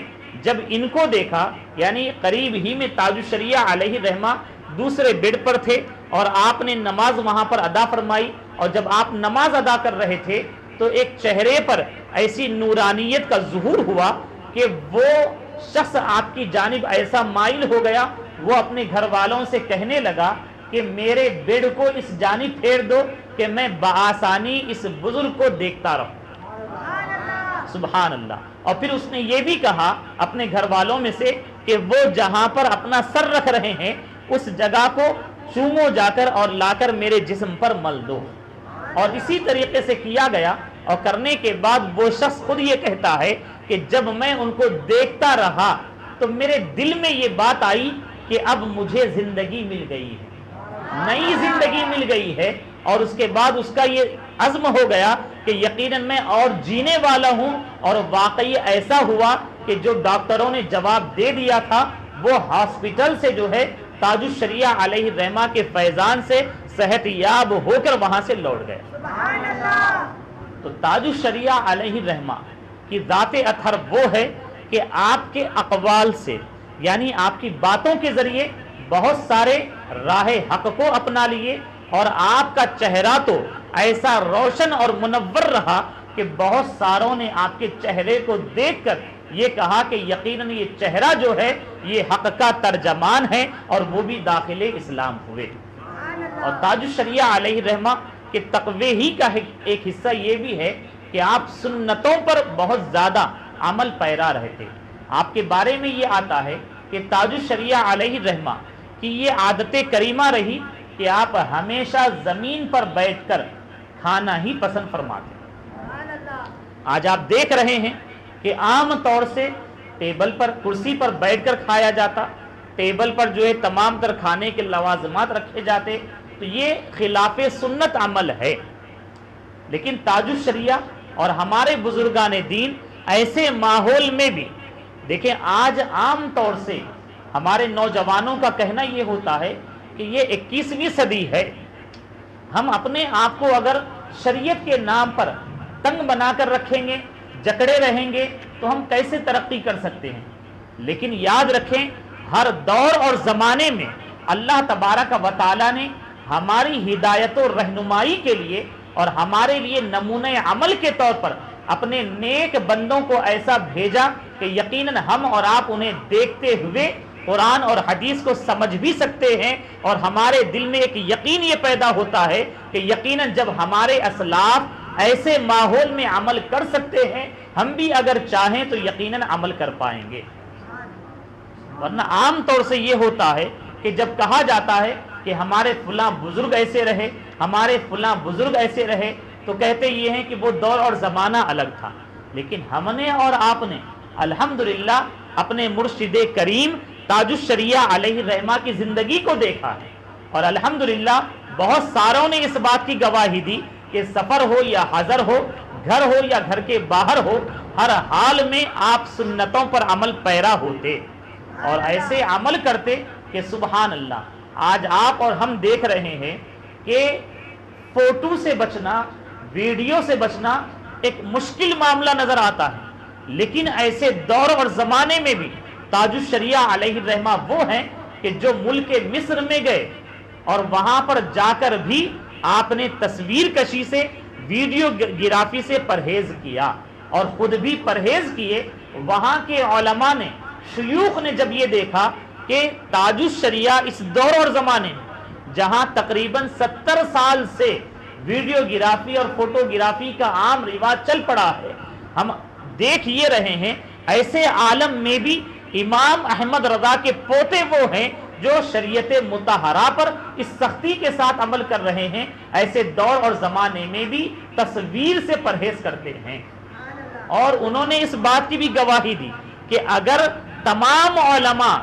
جب ان کو دیکھا، یعنی قریب ہی میں تاج الشریعہ علیہ رحمہ دوسرے بیڈ پر تھے اور آپ نے نماز وہاں پر ادا فرمائی، اور جب آپ نماز ادا کر رہے تھے تو ایک چہرے پر ایسی نورانیت کا ظہور ہوا کہ وہ شخص آپ کی جانب ایسا مائل ہو گیا، وہ اپنے گھر والوں سے کہنے لگا کہ میرے بیڈ کو اس جانب پھیر دو کہ میں بآسانی اس بزرگ کو دیکھتا رہوں۔ سبحان اللہ۔ اور پھر اس نے یہ بھی کہا اپنے گھر والوں میں سے کہ وہ جہاں پر اپنا سر رکھ رہے ہیں اس جگہ کو چومو جا کر اور لا کر میرے جسم پر مل دو۔ اور اسی طریقے سے کیا گیا، اور کرنے کے بعد وہ شخص خود یہ کہتا ہے کہ جب میں ان کو دیکھتا رہا تو میرے دل میں یہ بات آئی کہ اب مجھے زندگی مل گئی ہے، نئی زندگی مل گئی ہے۔ اور اس کے بعد اس کا یہ عزم ہو گیا کہ یقیناً میں اور جینے والا ہوں، اور واقعی ایسا ہوا کہ جو ڈاکٹروں نے جواب دے دیا تھا وہ ہاسپٹل سے جو ہے تاج الشریعہ علیہ رحمہ کے فیضان سے صحت یاب ہو کر وہاں سے لوٹ گئے۔ تو تاج الشریعہ علیہ رحمہ کی ذات اطہر وہ ہے کہ آپ کے اقوال سے، یعنی آپ کی باتوں کے ذریعے بہت سارے راہ حق کو اپنا لیے، اور آپ کا چہرہ تو ایسا روشن اور منور رہا کہ بہت ساروں نے آپ کے چہرے کو دیکھ کر یہ کہا کہ یقیناً یہ چہرہ جو ہے یہ حق کا ترجمان ہے، اور وہ بھی داخل اسلام ہوئے۔ اور تاج الشریعہ علیہ رحمہ کے تقوی ہی کا ایک حصہ یہ بھی ہے کہ آپ سنتوں پر بہت زیادہ عمل پیرا رہے تھے۔ آپ کے بارے میں یہ آتا ہے کہ تاج الشریعہ علیہ رحمہ کی یہ عادت کریمہ رہی کہ آپ ہمیشہ زمین پر بیٹھ کر کھانا ہی پسند فرماتے۔ آج آپ دیکھ رہے ہیں کہ عام طور سے ٹیبل پر کرسی پر بیٹھ کر کھایا جاتا، ٹیبل پر جو ہے تمام تر کھانے کے لوازمات رکھے جاتے، تو یہ خلاف سنت عمل ہے۔ لیکن تاج الشریعہ اور ہمارے بزرگان دین ایسے ماحول میں بھی، دیکھیں آج عام طور سے ہمارے نوجوانوں کا کہنا یہ ہوتا ہے کہ یہ 21ویں صدی ہے، ہم اپنے آپ کو اگر شریعت کے نام پر تنگ بنا کر رکھیں گے، جکڑے رہیں گے تو ہم کیسے ترقی کر سکتے ہیں؟ لیکن یاد رکھیں ہر دور اور زمانے میں اللہ تبارک و تعالی نے ہماری ہدایت و رہنمائی کے لیے اور ہمارے لیے نمونہ عمل کے طور پر اپنے نیک بندوں کو ایسا بھیجا کہ یقیناً ہم اور آپ انہیں دیکھتے ہوئے قرآن اور حدیث کو سمجھ بھی سکتے ہیں، اور ہمارے دل میں ایک یقین یہ پیدا ہوتا ہے کہ یقیناً جب ہمارے اسلاف ایسے ماحول میں عمل کر سکتے ہیں، ہم بھی اگر چاہیں تو یقیناً عمل کر پائیں گے۔ ورنہ عام طور سے یہ ہوتا ہے کہ جب کہا جاتا ہے کہ ہمارے فلاں بزرگ ایسے رہے، ہمارے فلاں بزرگ ایسے رہے، تو کہتے یہ ہیں کہ وہ دور اور زمانہ الگ تھا۔ لیکن ہم نے اور آپ نے الحمدللہ اپنے مرشد کریم تاج الشریعہ علیہ رحمہ کی زندگی کو دیکھا ہے، اور الحمدللہ بہت ساروں نے اس بات کی گواہی دی کہ سفر ہو یا حضر ہو، گھر ہو یا گھر کے باہر ہو، ہر حال میں آپ سنتوں پر عمل پیرا ہوتے اور ایسے عمل کرتے کہ سبحان اللہ۔ آج آپ اور ہم دیکھ رہے ہیں کہ فوٹو سے بچنا، ویڈیو سے بچنا ایک مشکل معاملہ نظر آتا ہے، لیکن ایسے دور اور زمانے میں بھی تاج الشریعہ علیہ رحمہ وہ ہیں کہ جو ملک مصر میں گئے اور وہاں پر جا کر بھی آپ نے تصویر کشی سے، ویڈیو گرافی سے پرہیز کیا، اور خود بھی پرہیز کیے۔ وہاں کے علماء نے، شیوخ نے جب یہ دیکھا کہ تاج الشریعہ اس دور اور زمانے میں جہاں تقریباً 70 سال سے ویڈیو گرافی اور فوٹو گرافی کا عام رواج چل پڑا ہے، ہم دیکھ یہ رہے ہیں ایسے عالم میں بھی امام احمد رضا کے پوتے وہ ہیں جو شریعت مطہرہ پر اس سختی کے ساتھ عمل کر رہے ہیں، ایسے دور اور زمانے میں بھی تصویر سے پرہیز کرتے ہیں، اور انہوں نے اس بات کی بھی گواہی دی کہ اگر تمام علماء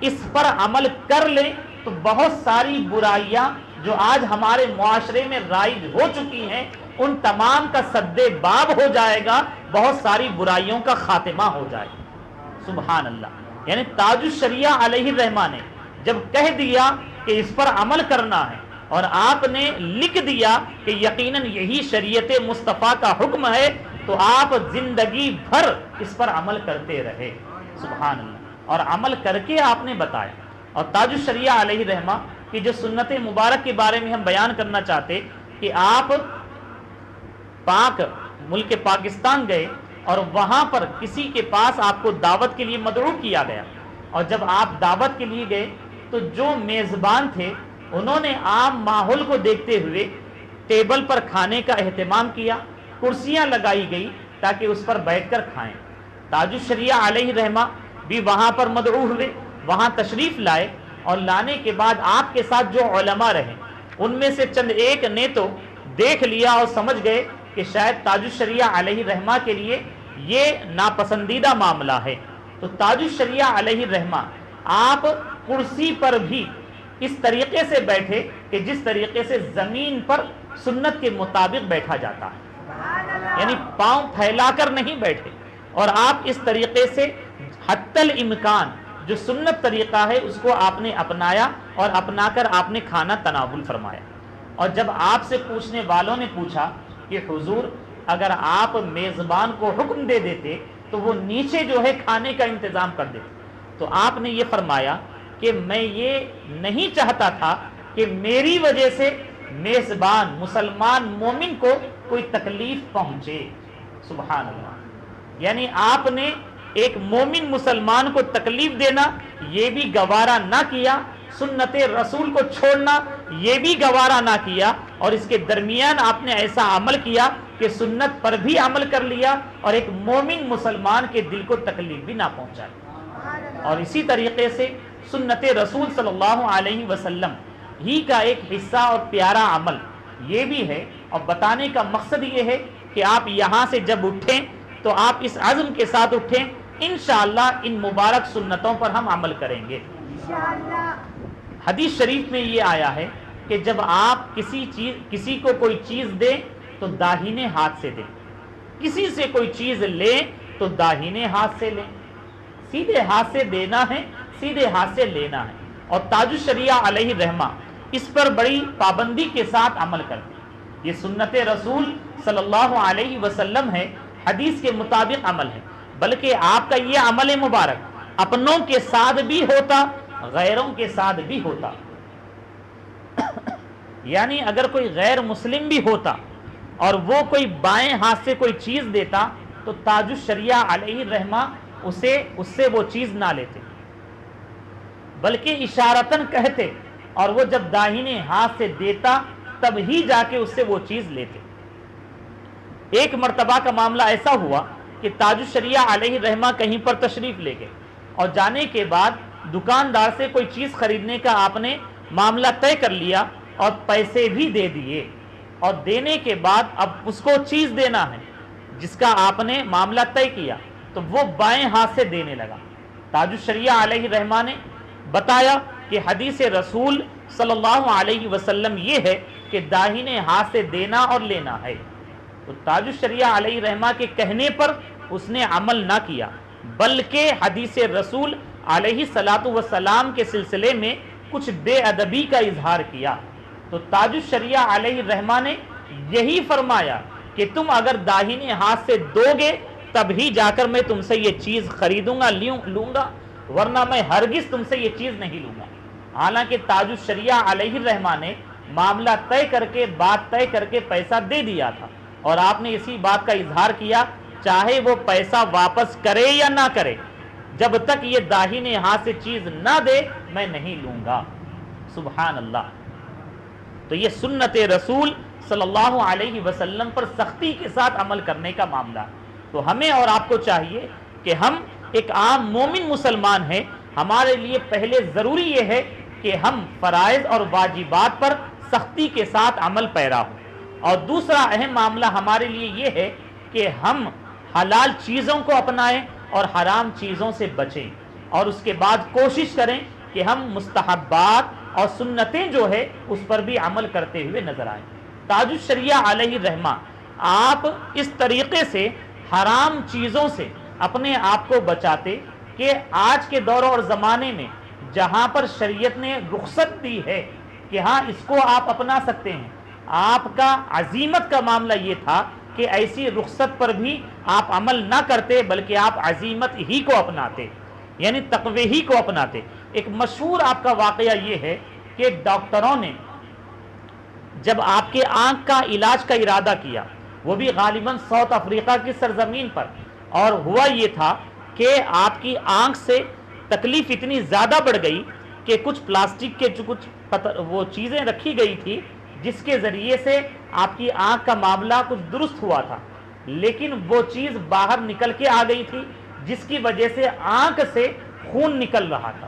اس پر عمل کر لیں تو بہت ساری برائیاں جو آج ہمارے معاشرے میں رائج ہو چکی ہیں ان تمام کا سد باب ہو جائے گا، بہت ساری برائیوں کا خاتمہ ہو جائے گا۔ سبحان اللہ۔ یعنی تاج الشریعہ علیہ الرحمہ نے جب کہہ دیا کہ اس پر عمل کرنا ہے اور آپ نے لکھ دیا کہ یقیناً یہی شریعت مصطفیٰ کا حکم ہے، تو آپ زندگی بھر اس پر عمل کرتے رہے۔ سبحان اللہ۔ اور عمل کر کے آپ نے بتایا۔ اور تاج الشریعہ علیہ الرحمہ کی جو سنت مبارک کے بارے میں ہم بیان کرنا چاہتے کہ آپ پاک ملک پاکستان گئے اور وہاں پر کسی کے پاس آپ کو دعوت کے لیے مدعو کیا گیا، اور جب آپ دعوت کے لیے گئے تو جو میزبان تھے انہوں نے عام ماحول کو دیکھتے ہوئے ٹیبل پر کھانے کا اہتمام کیا، کرسیاں لگائی گئی تاکہ اس پر بیٹھ کر کھائیں۔ تاج الشریعہ علیہ الرحمہ بھی وہاں پر مدعو ہوئے، وہاں تشریف لائے، اور لانے کے بعد آپ کے ساتھ جو علماء رہے ان میں سے چند ایک نے تو دیکھ لیا اور سمجھ گئے کہ شاید تاج الشریعہ علیہ الرحمہ کے لیے یہ ناپسندیدہ معاملہ ہے، تو تاج الشریعہ علیہ الرحمہ آپ کرسی پر بھی اس طریقے سے بیٹھے کہ جس طریقے سے زمین پر سنت کے مطابق بیٹھا جاتا ہے، یعنی پاؤں پھیلا کر نہیں بیٹھے، اور آپ اس طریقے سے حتی الامکان جو سنت طریقہ ہے اس کو آپ نے اپنایا، اور اپنا کر آپ نے کھانا تناول فرمایا۔ اور جب آپ سے پوچھنے والوں نے پوچھا کہ حضور اگر آپ میزبان کو حکم دے دیتے تو وہ نیچے جو ہے کھانے کا انتظام کر دیتے، تو آپ نے یہ فرمایا کہ میں یہ نہیں چاہتا تھا کہ میری وجہ سے میزبان مسلمان مومن کو کوئی تکلیف پہنچے۔ سبحان اللہ۔ یعنی آپ نے ایک مومن مسلمان کو تکلیف دینا یہ بھی گوارا نہ کیا، سنت رسول کو چھوڑنا یہ بھی گوارا نہ کیا، اور اس کے درمیان آپ نے ایسا عمل کیا کہ سنت پر بھی عمل کر لیا اور ایک مومن مسلمان کے دل کو تکلیف بھی نہ پہنچائی۔ اور اسی طریقے سے سنت رسول صلی اللہ علیہ وسلم ہی کا ایک حصہ اور پیارا عمل یہ بھی ہے، اور بتانے کا مقصد یہ ہے کہ آپ یہاں سے جب اٹھیں تو آپ اس عزم کے ساتھ اٹھیں انشاءاللہ ان مبارک سنتوں پر ہم عمل کریں گے۔ حدیث شریف میں یہ آیا ہے کہ جب آپ کسی کو کوئی چیز دیں تو داہنے ہاتھ سے دیں، کسی سے کوئی چیز لیں تو داہنے ہاتھ سے لیں، سیدھے ہاتھ سے دینا ہے، سیدھے ہاتھ سے لینا ہے۔ اور تاج الشریعہ علیہ الرحمہ اس پر بڑی پابندی کے ساتھ عمل کرتے ہیں۔ یہ سنت رسول صلی اللہ علیہ وسلم ہے، حدیث کے مطابق عمل ہے، بلکہ آپ کا یہ عمل مبارک اپنوں کے ساتھ بھی ہوتا، غیروں کے ساتھ بھی ہوتا۔ یعنی اگر کوئی غیر مسلم بھی ہوتا اور وہ کوئی بائیں ہاتھ سے کوئی چیز دیتا تو تاج الشریعہ علیہ الرحمہ اس سے وہ چیز نہ لیتے، بلکہ اشارتاً کہتے، اور وہ جب داہنے ہاتھ سے دیتا تب ہی جا کے اس سے وہ چیز لیتے۔ ایک مرتبہ کا معاملہ ایسا ہوا کہ تاج الشریعہ علیہ الرحمہ کہیں پر تشریف لے گئے، اور جانے کے بعد دکاندار سے کوئی چیز خریدنے کا آپ نے معاملہ طے کر لیا اور پیسے بھی دے دیے، اور دینے کے بعد اب اس کو چیز دینا ہے جس کا آپ نے معاملہ طے کیا، تو وہ بائیں ہاتھ سے دینے لگا۔ تاج الشریعہ علیہ الرحمہ نے بتایا کہ حدیث رسول صلی اللہ علیہ وسلم یہ ہے کہ داہنے ہاتھ سے دینا اور لینا ہے۔ تو تاج الشریعہ علیہ الرحمہ کے کہنے پر اس نے عمل نہ کیا، بلکہ حدیث رسول علیہ الصلاۃ والسلام کے سلسلے میں کچھ بے ادبی کا اظہار کیا۔ تو تاج الشریعہ علیہ الرحمہ نے یہی فرمایا کہ تم اگر داہنے ہاتھ سے دو گے تب ہی جا کر میں تم سے یہ چیز خریدوں گا، لوں گا، ورنہ میں ہرگز تم سے یہ چیز نہیں لوں گا۔ حالانکہ تاج الشریعہ علیہ الرحمہ نے معاملہ طے کر کے، بات طے کر کے پیسہ دے دیا تھا، اور آپ نے اسی بات کا اظہار کیا چاہے وہ پیسہ واپس کرے یا نہ کرے، جب تک یہ داہنے ہاتھ سے چیز نہ دے میں نہیں لوں گا۔ سبحان اللہ۔ تو یہ سنت رسول صلی اللہ علیہ وسلم پر سختی کے ساتھ عمل کرنے کا معاملہ۔ تو ہمیں اور آپ کو چاہیے کہ ہم ایک عام مومن مسلمان ہے، ہمارے لیے پہلے ضروری یہ ہے کہ ہم فرائض اور واجبات پر سختی کے ساتھ عمل پیرا ہوں، اور دوسرا اہم معاملہ ہمارے لیے یہ ہے کہ ہم حلال چیزوں کو اپنائیں اور حرام چیزوں سے بچیں، اور اس کے بعد کوشش کریں کہ ہم مستحبات اور سنتیں جو ہے اس پر بھی عمل کرتے ہوئے نظر آئیں۔ تاج الشریعہ علیہ الرحمہ آپ اس طریقے سے حرام چیزوں سے اپنے آپ کو بچاتے کہ آج کے دور اور زمانے میں جہاں پر شریعت نے رخصت دی ہے کہ ہاں اس کو آپ اپنا سکتے ہیں، آپ کا عزیمت کا معاملہ یہ تھا کہ ایسی رخصت پر بھی آپ عمل نہ کرتے بلکہ آپ عزیمت ہی کو اپناتے، یعنی تقوی ہی کو اپناتے۔ ایک مشہور آپ کا واقعہ یہ ہے کہ ڈاکٹروں نے جب آپ کے آنکھ کا علاج کا ارادہ کیا، وہ بھی غالباً ساؤتھ افریقہ کی سرزمین پر، اور ہوا یہ تھا کہ آپ کی آنکھ سے تکلیف اتنی زیادہ بڑھ گئی کہ کچھ پلاسٹک کے کچھ وہ چیزیں رکھی گئی تھی جس کے ذریعے سے آپ کی آنکھ کا معاملہ کچھ درست ہوا تھا، لیکن وہ چیز باہر نکل کے آ گئی تھی جس کی وجہ سے آنکھ سے خون نکل رہا تھا،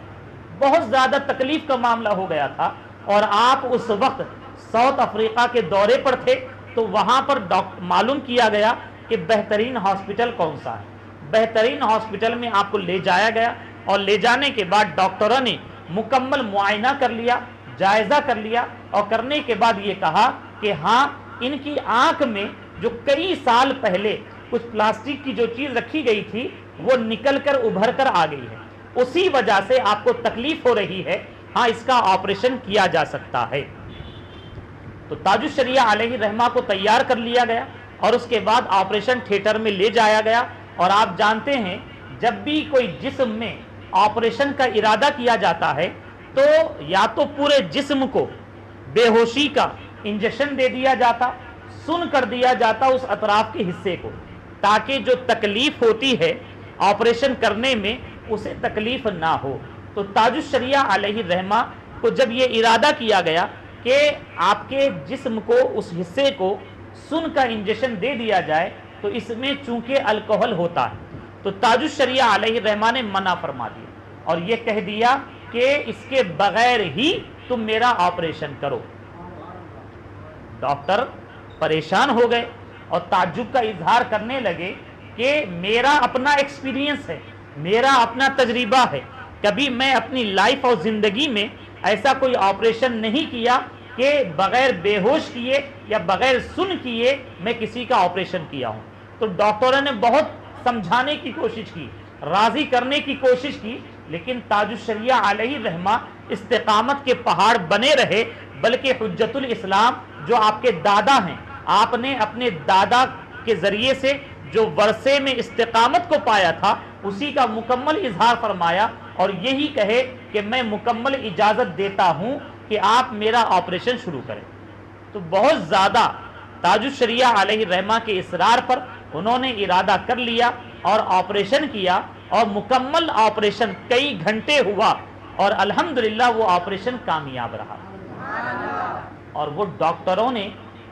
بہت زیادہ تکلیف کا معاملہ ہو گیا تھا، اور آپ اس وقت ساؤتھ افریقہ کے دورے پر تھے۔ تو وہاں پر معلوم کیا گیا کہ بہترین ہاسپٹل کون سا ہے، بہترین ہاسپٹل میں آپ کو لے جایا گیا، اور لے جانے کے بعد ڈاکٹروں نے مکمل معائنہ کر لیا، جائزہ کر لیا، اور کرنے کے بعد یہ کہا کہ ہاں ان کی آنکھ میں جو کئی سال پہلے کچھ پلاسٹک کی جو چیز رکھی گئی تھی وہ نکل کر ابھر کر آ گئی ہے، اسی وجہ سے آپ کو تکلیف ہو رہی ہے، ہاں اس کا آپریشن کیا جا سکتا ہے۔ تو تاج الشریعہ علیہ الرحمہ کو تیار کر لیا گیا، اور اس کے بعد آپریشن تھیٹر میں لے جایا گیا، اور آپ جانتے ہیں جب بھی کوئی جسم میں آپریشن کا ارادہ کیا جاتا ہے تو یا تو پورے جسم کو بے ہوشی کا انجیکشن دے دیا جاتا، سن کر دیا جاتا اس اطراف کے حصے کو، تاکہ جو تکلیف ہوتی ہے آپریشن کرنے میں اسے تکلیف نہ ہو۔ تو تاج الشریعہ علیہ الرحمہ کو جب یہ ارادہ کیا گیا کہ آپ کے جسم کو اس حصے کو سن کا انجیکشن دے دیا جائے، تو اس میں چونکہ الکوہل ہوتا ہے تو تاج الشریعہ علیہ الرحمہ نے منع فرما دیا، اور یہ کہہ دیا کہ اس کے بغیر ہی تم میرا آپریشن کرو۔ ڈاکٹر پریشان ہو گئے اور تعجب کا اظہار کرنے لگے کہ میرا اپنا ایکسپیرینس ہے، میرا اپنا تجربہ ہے، کبھی میں اپنی لائف اور زندگی میں ایسا کوئی آپریشن نہیں کیا کہ بغیر بے ہوش کیے یا بغیر سن کیے میں کسی کا آپریشن کیا ہوں۔ تو ڈاکٹروں نے بہت سمجھانے کی کوشش کی، راضی کرنے کی کوشش کی، لیکن تاج الشریعہ علیہ الرحمہ استقامت کے پہاڑ بنے رہے، بلکہ حجت الاسلام جو آپ کے دادا ہیں، آپ نے اپنے دادا کے ذریعے سے جو ورثے میں استقامت کو پایا تھا اسی کا مکمل اظہار فرمایا، اور یہی کہے کہ میں مکمل اجازت دیتا ہوں کہ آپ میرا آپریشن شروع کریں۔ تو بہت زیادہ تاج الشریعہ علیہ الرحمہ کے اصرار پر انہوں نے ارادہ کر لیا اور آپریشن کیا، اور مکمل آپریشن کئی گھنٹے ہوا، اور الحمدللہ وہ آپریشن کامیاب رہا۔ اور وہ ڈاکٹروں نے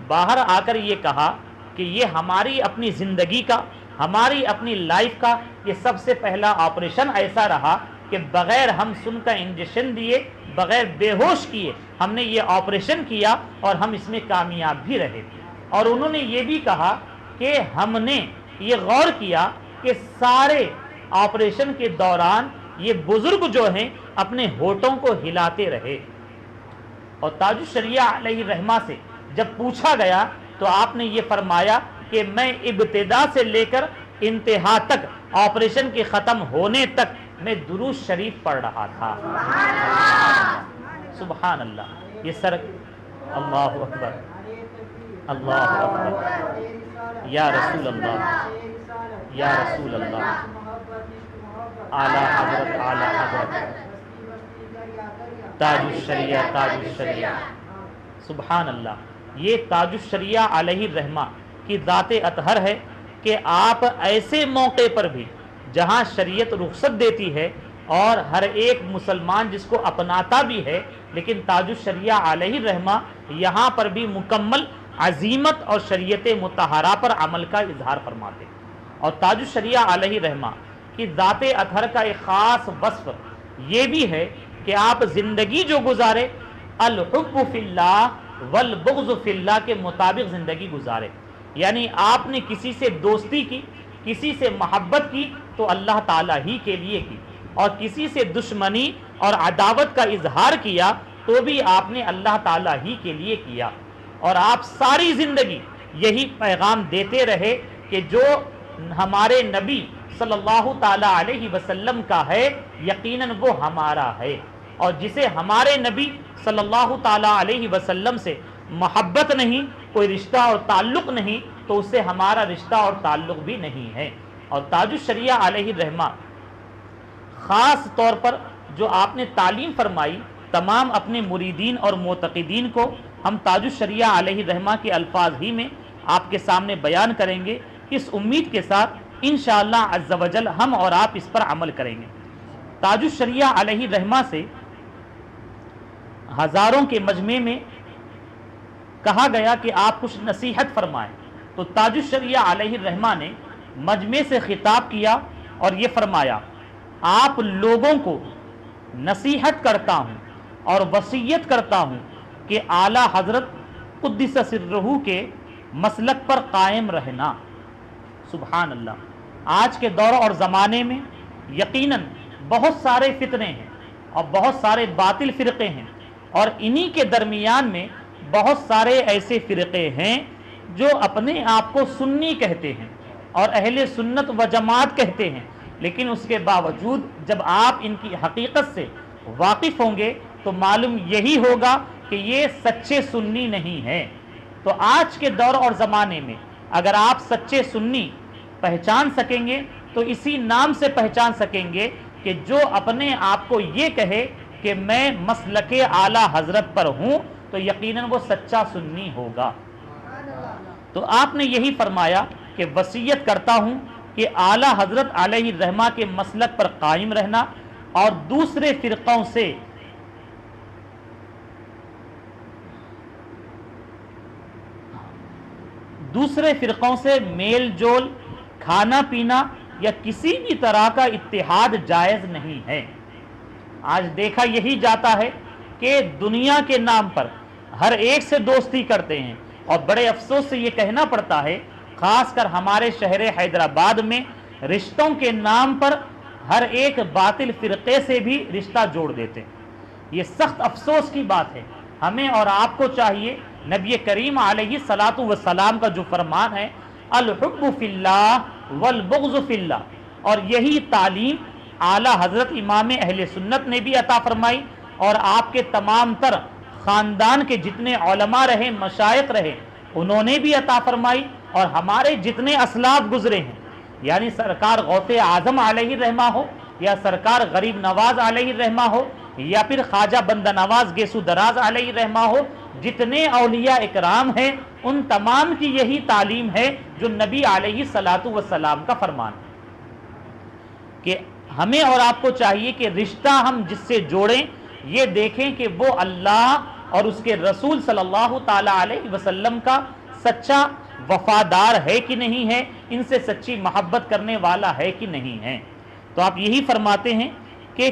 باہر آ کر یہ کہا کہ یہ ہماری اپنی زندگی کا، ہماری اپنی لائف کا یہ سب سے پہلا آپریشن ایسا رہا کہ بغیر ہم سن کا انجیکشن دیے، بغیر بے ہوش کیے ہم نے یہ آپریشن کیا، اور ہم اس میں کامیاب بھی رہے۔ اور انہوں نے یہ بھی کہا کہ ہم نے یہ غور کیا کہ سارے آپریشن کے دوران یہ بزرگ جو ہیں اپنے ہونٹوں کو ہلاتے رہے۔ اور تاج الشریعہ علیہ الرحمہ سے جب پوچھا گیا تو آپ نے یہ فرمایا کہ میں ابتدا سے لے کر انتہا تک آپریشن کے ختم ہونے تک میں درود شریف پڑھ رہا تھا۔ سبحان اللہ۔ یہ سر اللہ اکبر، اللہ اکبر، یا رسول اللہ، یا رسول اللہ، اعلی حضرت، اعلی حضرت، تاج الشریعہ، تاج الشریعہ، سبحان اللہ۔ یہ تاج الشریعہ علیہ الرحمہ کی ذات اطہر ہے کہ آپ ایسے موقع پر بھی جہاں شریعت رخصت دیتی ہے اور ہر ایک مسلمان جس کو اپناتا بھی ہے، لیکن تاج الشریعہ علیہ الرحمہ یہاں پر بھی مکمل عزیمت اور شریعت مطہرہ پر عمل کا اظہار فرماتے۔ اور تاج الشریعہ علیہ الرحمہ کہ ذات اطہر کا ایک خاص وصف یہ بھی ہے کہ آپ زندگی جو گزارے الحب فی اللہ والبغض فی اللہ کے مطابق زندگی گزارے، یعنی آپ نے کسی سے دوستی کی، کسی سے محبت کی تو اللہ تعالیٰ ہی کے لیے کی، اور کسی سے دشمنی اور عداوت کا اظہار کیا تو بھی آپ نے اللہ تعالیٰ ہی کے لیے کیا، اور آپ ساری زندگی یہی پیغام دیتے رہے کہ جو ہمارے نبی صلی اللہ تعالیٰ علیہ وسلم کا ہے یقیناً وہ ہمارا ہے، اور جسے ہمارے نبی صلی اللہ تعالیٰ علیہ وسلم سے محبت نہیں، کوئی رشتہ اور تعلق نہیں، تو اس سے ہمارا رشتہ اور تعلق بھی نہیں ہے۔ اور تاج الشریعہ علیہ الرحمہ خاص طور پر جو آپ نے تعلیم فرمائی تمام اپنے مریدین اور معتقدین کو، ہم تاج الشریعہ علیہ الرحمہ کے الفاظ ہی میں آپ کے سامنے بیان کریں گے، اس امید کے ساتھ انشاءاللہ عز و جل ہم اور آپ اس پر عمل کریں گے۔ تاج الشریعہ علیہ الرحمہ سے ہزاروں کے مجمع میں کہا گیا کہ آپ کچھ نصیحت فرمائیں، تو تاج الشریعہ علیہ الرحمہ نے مجمع سے خطاب کیا اور یہ فرمایا، آپ لوگوں کو نصیحت کرتا ہوں اور وصیت کرتا ہوں کہ اعلیٰ حضرت قدس سرہ کے مسلک پر قائم رہنا۔ سبحان اللہ، آج کے دور اور زمانے میں یقیناً بہت سارے فتنے ہیں اور بہت سارے باطل فرقے ہیں، اور انہی کے درمیان میں بہت سارے ایسے فرقے ہیں جو اپنے آپ کو سنی کہتے ہیں اور اہل سنت و جماعت کہتے ہیں، لیکن اس کے باوجود جب آپ ان کی حقیقت سے واقف ہوں گے تو معلوم یہی ہوگا کہ یہ سچے سنی نہیں ہیں۔ تو آج کے دور اور زمانے میں اگر آپ سچے سنی پہچان سکیں گے تو اسی نام سے پہچان سکیں گے کہ جو اپنے آپ کو یہ کہے کہ میں مسلک اعلیٰ حضرت پر ہوں تو یقیناً وہ سچا سنی ہوگا۔ تو آپ نے یہی فرمایا کہ وصیت کرتا ہوں کہ اعلیٰ حضرت علیہ الرحمہ کے مسلک پر قائم رہنا اور دوسرے فرقوں سے میل جول، کھانا پینا یا کسی بھی طرح کا اتحاد جائز نہیں ہے۔ آج دیکھا یہی جاتا ہے کہ دنیا کے نام پر ہر ایک سے دوستی کرتے ہیں، اور بڑے افسوس سے یہ کہنا پڑتا ہے خاص کر ہمارے شہر حیدرآباد میں رشتوں کے نام پر ہر ایک باطل فرقے سے بھی رشتہ جوڑ دیتے ہیں۔ یہ سخت افسوس کی بات ہے۔ ہمیں اور آپ کو چاہیے، نبی کریم علیہ الصلاۃ والسلام کا جو فرمان ہے الحب فی اللہ والبغض فی اللہ، اور یہی تعلیم اعلیٰ حضرت امام اہل سنت نے بھی عطا فرمائی، اور آپ کے تمام تر خاندان کے جتنے علماء رہے، مشائخ رہے، انہوں نے بھی عطا فرمائی، اور ہمارے جتنے اسلاف گزرے ہیں، یعنی سرکار غوث اعظم علیہ الرحمہ ہو یا سرکار غریب نواز علیہ الرحمہ ہو یا پھر خواجہ بندہ نواز گیسو دراز علیہ الرحمہ ہو، جتنے اولیاء اکرام ہیں ان تمام کی یہی تعلیم ہے جو نبی علیہ الصلاۃ والسلام کا فرمان ہے کہ ہمیں اور آپ کو چاہیے کہ رشتہ ہم جس سے جوڑیں یہ دیکھیں کہ وہ اللہ اور اس کے رسول صلی اللہ تعالیٰ علیہ وسلم کا سچا وفادار ہے کہ نہیں ہے، ان سے سچی محبت کرنے والا ہے کہ نہیں ہے۔ تو آپ یہی فرماتے ہیں کہ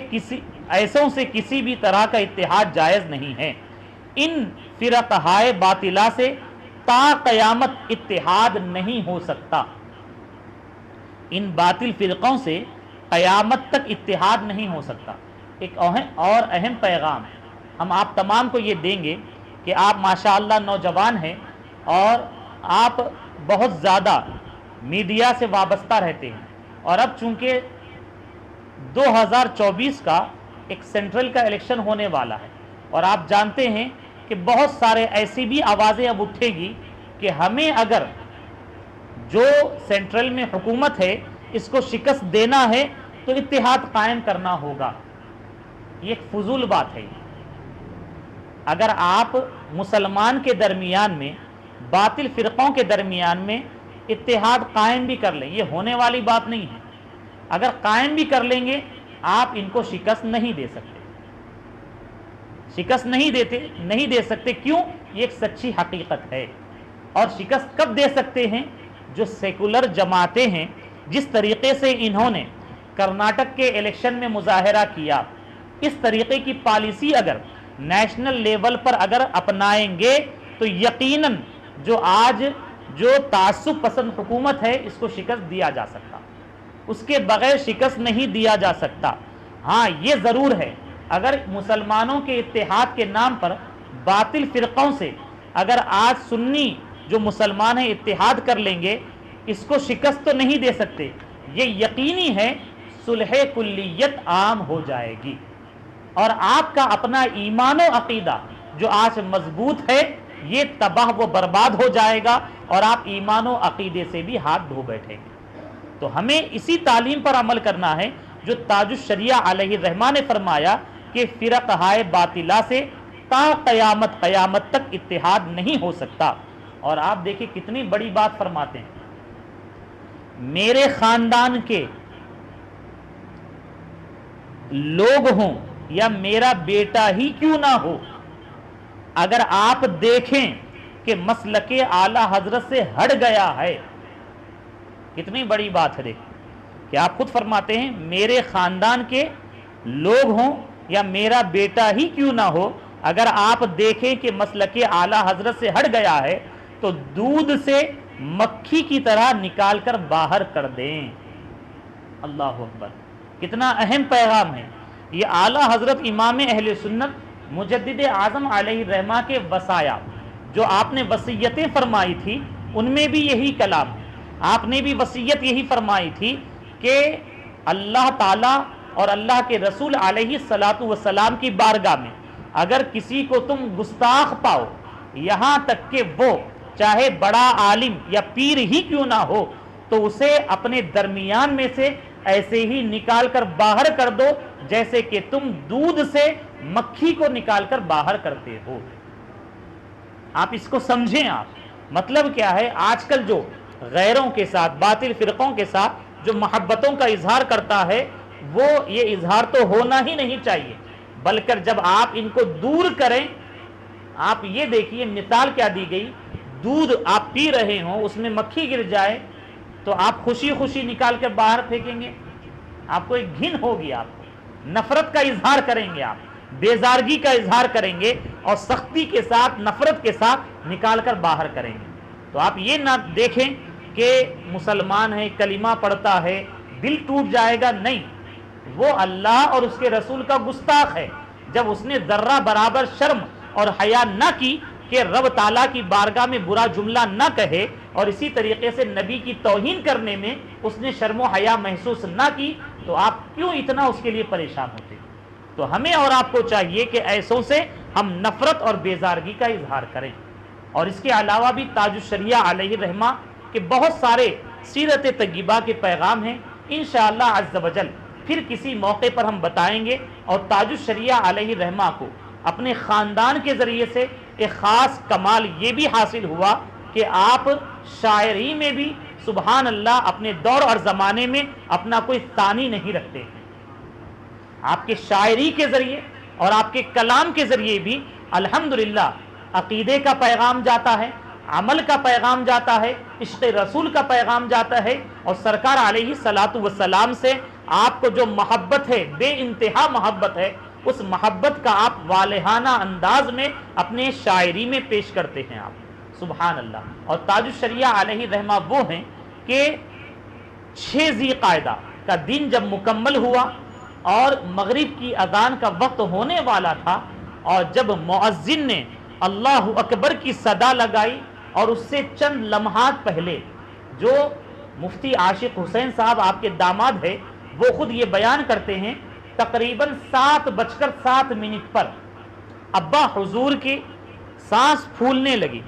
ایسوں سے کسی بھی طرح کا اتحاد جائز نہیں ہے۔ ان فرقہائے باطلہ سے تا قیامت اتحاد نہیں ہو سکتا، ان باطل فرقوں سے قیامت تک اتحاد نہیں ہو سکتا۔ ایک اور اہم پیغام ہم آپ تمام کو یہ دیں گے کہ آپ ماشاءاللہ نوجوان ہیں اور آپ بہت زیادہ میڈیا سے وابستہ رہتے ہیں، اور اب چونکہ 2024 کا ایک سینٹرل کا الیکشن ہونے والا ہے، اور آپ جانتے ہیں کہ بہت سارے ایسی بھی آوازیں اب اٹھے گی کہ ہمیں اگر جو سینٹرل میں حکومت ہے اس کو شکست دینا ہے تو اتحاد قائم کرنا ہوگا۔ یہ ایک فضول بات ہے۔ اگر آپ مسلمان کے درمیان میں باطل فرقوں کے درمیان میں اتحاد قائم بھی کر لیں، یہ ہونے والی بات نہیں ہے، اگر قائم بھی کر لیں گے آپ ان کو شکست نہیں دے سکتے، شکست نہیں دے سکتے۔ کیوں؟ یہ ایک سچی حقیقت ہے۔ اور شکست کب دے سکتے ہیں؟ جو سیکولر جماعتیں ہیں، جس طریقے سے انہوں نے کرناٹک کے الیکشن میں مظاہرہ کیا، اس طریقے کی پالیسی اگر نیشنل لیول پر اگر اپنائیں گے تو یقیناً جو آج جو تعصب پسند حکومت ہے اس کو شکست دیا جا سکتا، اس کے بغیر شکست نہیں دیا جا سکتا۔ ہاں یہ ضرور ہے، اگر مسلمانوں کے اتحاد کے نام پر باطل فرقوں سے اگر آج سنی جو مسلمان ہیں اتحاد کر لیں گے، اس کو شکست تو نہیں دے سکتے، یہ یقینی ہے صلح کلیت عام ہو جائے گی، اور آپ کا اپنا ایمان و عقیدہ جو آج مضبوط ہے یہ تباہ و برباد ہو جائے گا، اور آپ ایمان و عقیدے سے بھی ہاتھ دھو بیٹھیں گے۔ تو ہمیں اسی تعلیم پر عمل کرنا ہے جو تاج الشریعہ علیہ الرحمہ نے فرمایا کہ فرقہائے باطلہ سے تا قیامت تک اتحاد نہیں ہو سکتا۔ اور آپ دیکھیں کتنی بڑی بات فرماتے ہیں، میرے خاندان کے لوگ ہوں یا میرا بیٹا ہی کیوں نہ ہو، اگر آپ دیکھیں کہ مسلک اعلی حضرت سے ہٹ گیا ہے، کتنی بڑی بات ہے دیکھیں کہ آپ خود فرماتے ہیں میرے خاندان کے لوگ ہوں یا میرا بیٹا ہی کیوں نہ ہو، اگر آپ دیکھیں کہ مسلک اعلی حضرت سے ہٹ گیا ہے تو دودھ سے مکھی کی طرح نکال کر باہر کر دیں۔ اللہ اکبر، کتنا اہم پیغام ہے یہ۔ اعلی حضرت امام اہل سنت مجدد اعظم علیہ الرحمہ کے وصایا جو آپ نے وصیتیں فرمائی تھی ان میں بھی یہی کلام ہے۔ آپ نے بھی وصیت یہی فرمائی تھی کہ اللہ تعالیٰ اور اللہ کے رسول علیہ الصلاۃ والسلام کی بارگاہ میں اگر کسی کو تم گستاخ پاؤ، یہاں تک کہ وہ چاہے بڑا عالم یا پیر ہی کیوں نہ ہو، تو اسے اپنے درمیان میں سے ایسے ہی نکال کر باہر کر دو جیسے کہ تم دودھ سے مکھی کو نکال کر باہر کرتے ہو۔ آپ اس کو سمجھیں، آپ مطلب کیا ہے، آج کل جو غیروں کے ساتھ باطل فرقوں کے ساتھ جو محبتوں کا اظہار کرتا ہے وہ یہ اظہار تو ہونا ہی نہیں چاہیے، بلکہ جب آپ ان کو دور کریں، آپ یہ دیکھیے مثال کیا دی گئی، دودھ آپ پی رہے ہوں اس میں مکھی گر جائے تو آپ خوشی خوشی نکال کر باہر پھینکیں گے؟ آپ کو ایک گھن ہوگی، آپ کو نفرت کا اظہار کریں گے، آپ بیزارگی کا اظہار کریں گے اور سختی کے ساتھ نفرت کے ساتھ نکال کر باہر کریں گے۔ تو آپ یہ نہ دیکھیں کہ مسلمان ہے کلمہ پڑھتا ہے دل ٹوٹ جائے گا، نہیں، وہ اللہ اور اس کے رسول کا گستاخ ہے جب اس نے ذرہ برابر شرم اور حیا نہ کی کہ رب تعالیٰ کی بارگاہ میں برا جملہ نہ کہے، اور اسی طریقے سے نبی کی توہین کرنے میں اس نے شرم و حیا محسوس نہ کی، تو آپ کیوں اتنا اس کے لیے پریشان ہوتے؟ تو ہمیں اور آپ کو چاہیے کہ ایسوں سے ہم نفرت اور بیزارگی کا اظہار کریں۔ اور اس کے علاوہ بھی تاج الشریعہ علیہ الرحمہ کے بہت سارے سیرت طیبہ کے پیغام ہیں، انشاءاللہ عز و جل پھر کسی موقع پر ہم بتائیں گے۔ اور تاج الشریعہ علیہ الرحمہ کو اپنے خاندان کے ذریعے سے ایک خاص کمال یہ بھی حاصل ہوا کہ آپ شاعری میں بھی سبحان اللہ اپنے دور اور زمانے میں اپنا کوئی ثانی نہیں رکھتے ہیں۔ آپ کے شاعری کے ذریعے اور آپ کے کلام کے ذریعے بھی الحمدللہ عقیدے کا پیغام جاتا ہے، عمل کا پیغام جاتا ہے، عشق رسول کا پیغام جاتا ہے، اور سرکار علیہ الصلاۃ والسلام سے آپ کو جو محبت ہے، بے انتہا محبت ہے، اس محبت کا آپ والہانہ انداز میں اپنے شاعری میں پیش کرتے ہیں آپ، سبحان اللہ۔ اور تاج الشریعہ علیہ الرحمہ وہ ہیں کہ 6 ذی قعدہ کا دن جب مکمل ہوا اور مغرب کی اذان کا وقت ہونے والا تھا، اور جب مؤذن نے اللہ اکبر کی صدا لگائی، اور اس سے چند لمحات پہلے جو مفتی عاشق حسین صاحب آپ کے داماد ہے وہ خود یہ بیان کرتے ہیں، تقریباً 7:07 پر ابا حضور کی سانس پھولنے لگی،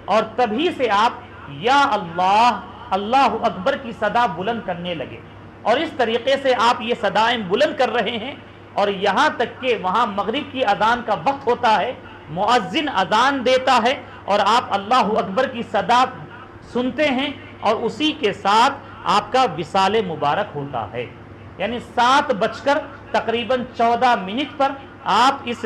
اور تبھی سے آپ یا اللہ اللہ اکبر کی صدا بلند کرنے لگے، اور اس طریقے سے آپ یہ صدائیں بلند کر رہے ہیں، اور یہاں تک کہ وہاں مغرب کی اذان کا وقت ہوتا ہے، مؤذن اذان دیتا ہے اور آپ اللہ اکبر کی صدا سنتے ہیں، اور اسی کے ساتھ آپ کا وصال مبارک ہوتا ہے، یعنی 7:14 پر آپ اس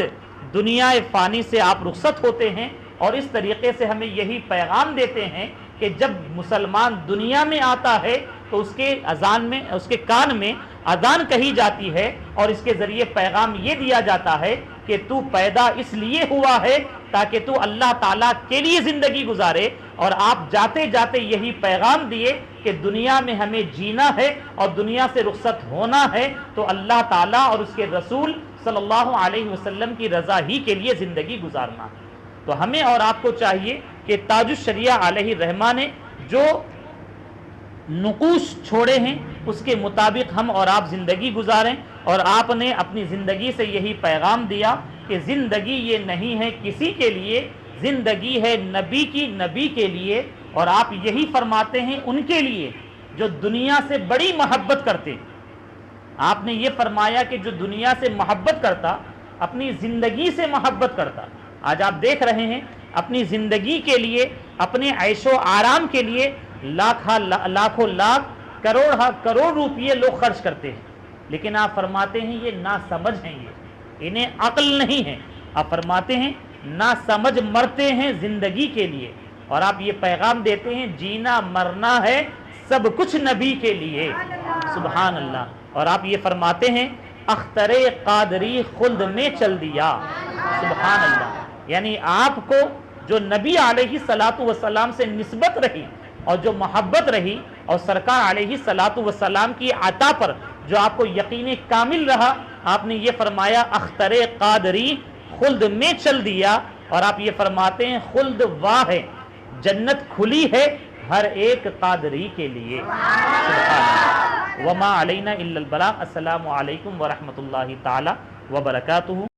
دنیا فانی سے آپ رخصت ہوتے ہیں۔ اور اس طریقے سے ہمیں یہی پیغام دیتے ہیں کہ جب مسلمان دنیا میں آتا ہے تو اس کے اذان میں، اس کے کان میں اذان کہی جاتی ہے اور اس کے ذریعے پیغام یہ دیا جاتا ہے کہ تو پیدا اس لیے ہوا ہے تاکہ تو اللہ تعالیٰ کے لیے زندگی گزارے، اور آپ جاتے جاتے یہی پیغام دیے کہ دنیا میں ہمیں جینا ہے اور دنیا سے رخصت ہونا ہے تو اللہ تعالیٰ اور اس کے رسول صلی اللہ علیہ وسلم کی رضا ہی کے لیے زندگی گزارنا ہے۔ تو ہمیں اور آپ کو چاہیے کہ تاج الشریعہ علیہ الرحمہ نے جو نقوش چھوڑے ہیں اس کے مطابق ہم اور آپ زندگی گزاریں، اور آپ نے اپنی زندگی سے یہی پیغام دیا کہ زندگی یہ نہیں ہے کسی کے لیے، زندگی ہے نبی کی، نبی کے لیے، اور آپ یہی فرماتے ہیں ان کے لیے جو دنیا سے بڑی محبت کرتے۔ آپ نے یہ فرمایا کہ جو دنیا سے محبت کرتا اپنی زندگی سے محبت کرتا۔ آج آپ دیکھ رہے ہیں اپنی زندگی کے لیے، اپنے عیش و آرام کے لیے لاکھوں لاکھ کروڑ روپیے لوگ خرچ کرتے ہیں، لیکن آپ فرماتے ہیں یہ ناسمجھ ہیں، یہ انہیں عقل نہیں ہے۔ آپ فرماتے ہیں ناسمجھ مرتے ہیں زندگی کے لیے، اور آپ یہ پیغام دیتے ہیں جینا مرنا ہے سب کچھ نبی کے لیے۔ سبحان اللہ۔ اور آپ یہ فرماتے ہیں اختر قادری خلد میں چل دیا۔ سبحان اللہ۔ یعنی آپ کو جو نبی علیہ الصلاۃ والسلام سے نسبت رہی اور جو محبت رہی، اور سرکار علیہ الصلاۃ والسلام کی عطا پر جو آپ کو یقین کامل رہا، آپ نے یہ فرمایا اختر قادری خلد میں چل دیا، اور آپ یہ فرماتے ہیں خلد واہ ہے، جنت کھلی ہے ہر ایک قادری کے لیے۔ سبحان اللہ۔ وما علینا الا البلاغ۔ السلام علیکم ورحمۃ اللہ تعالی وبرکاتہ۔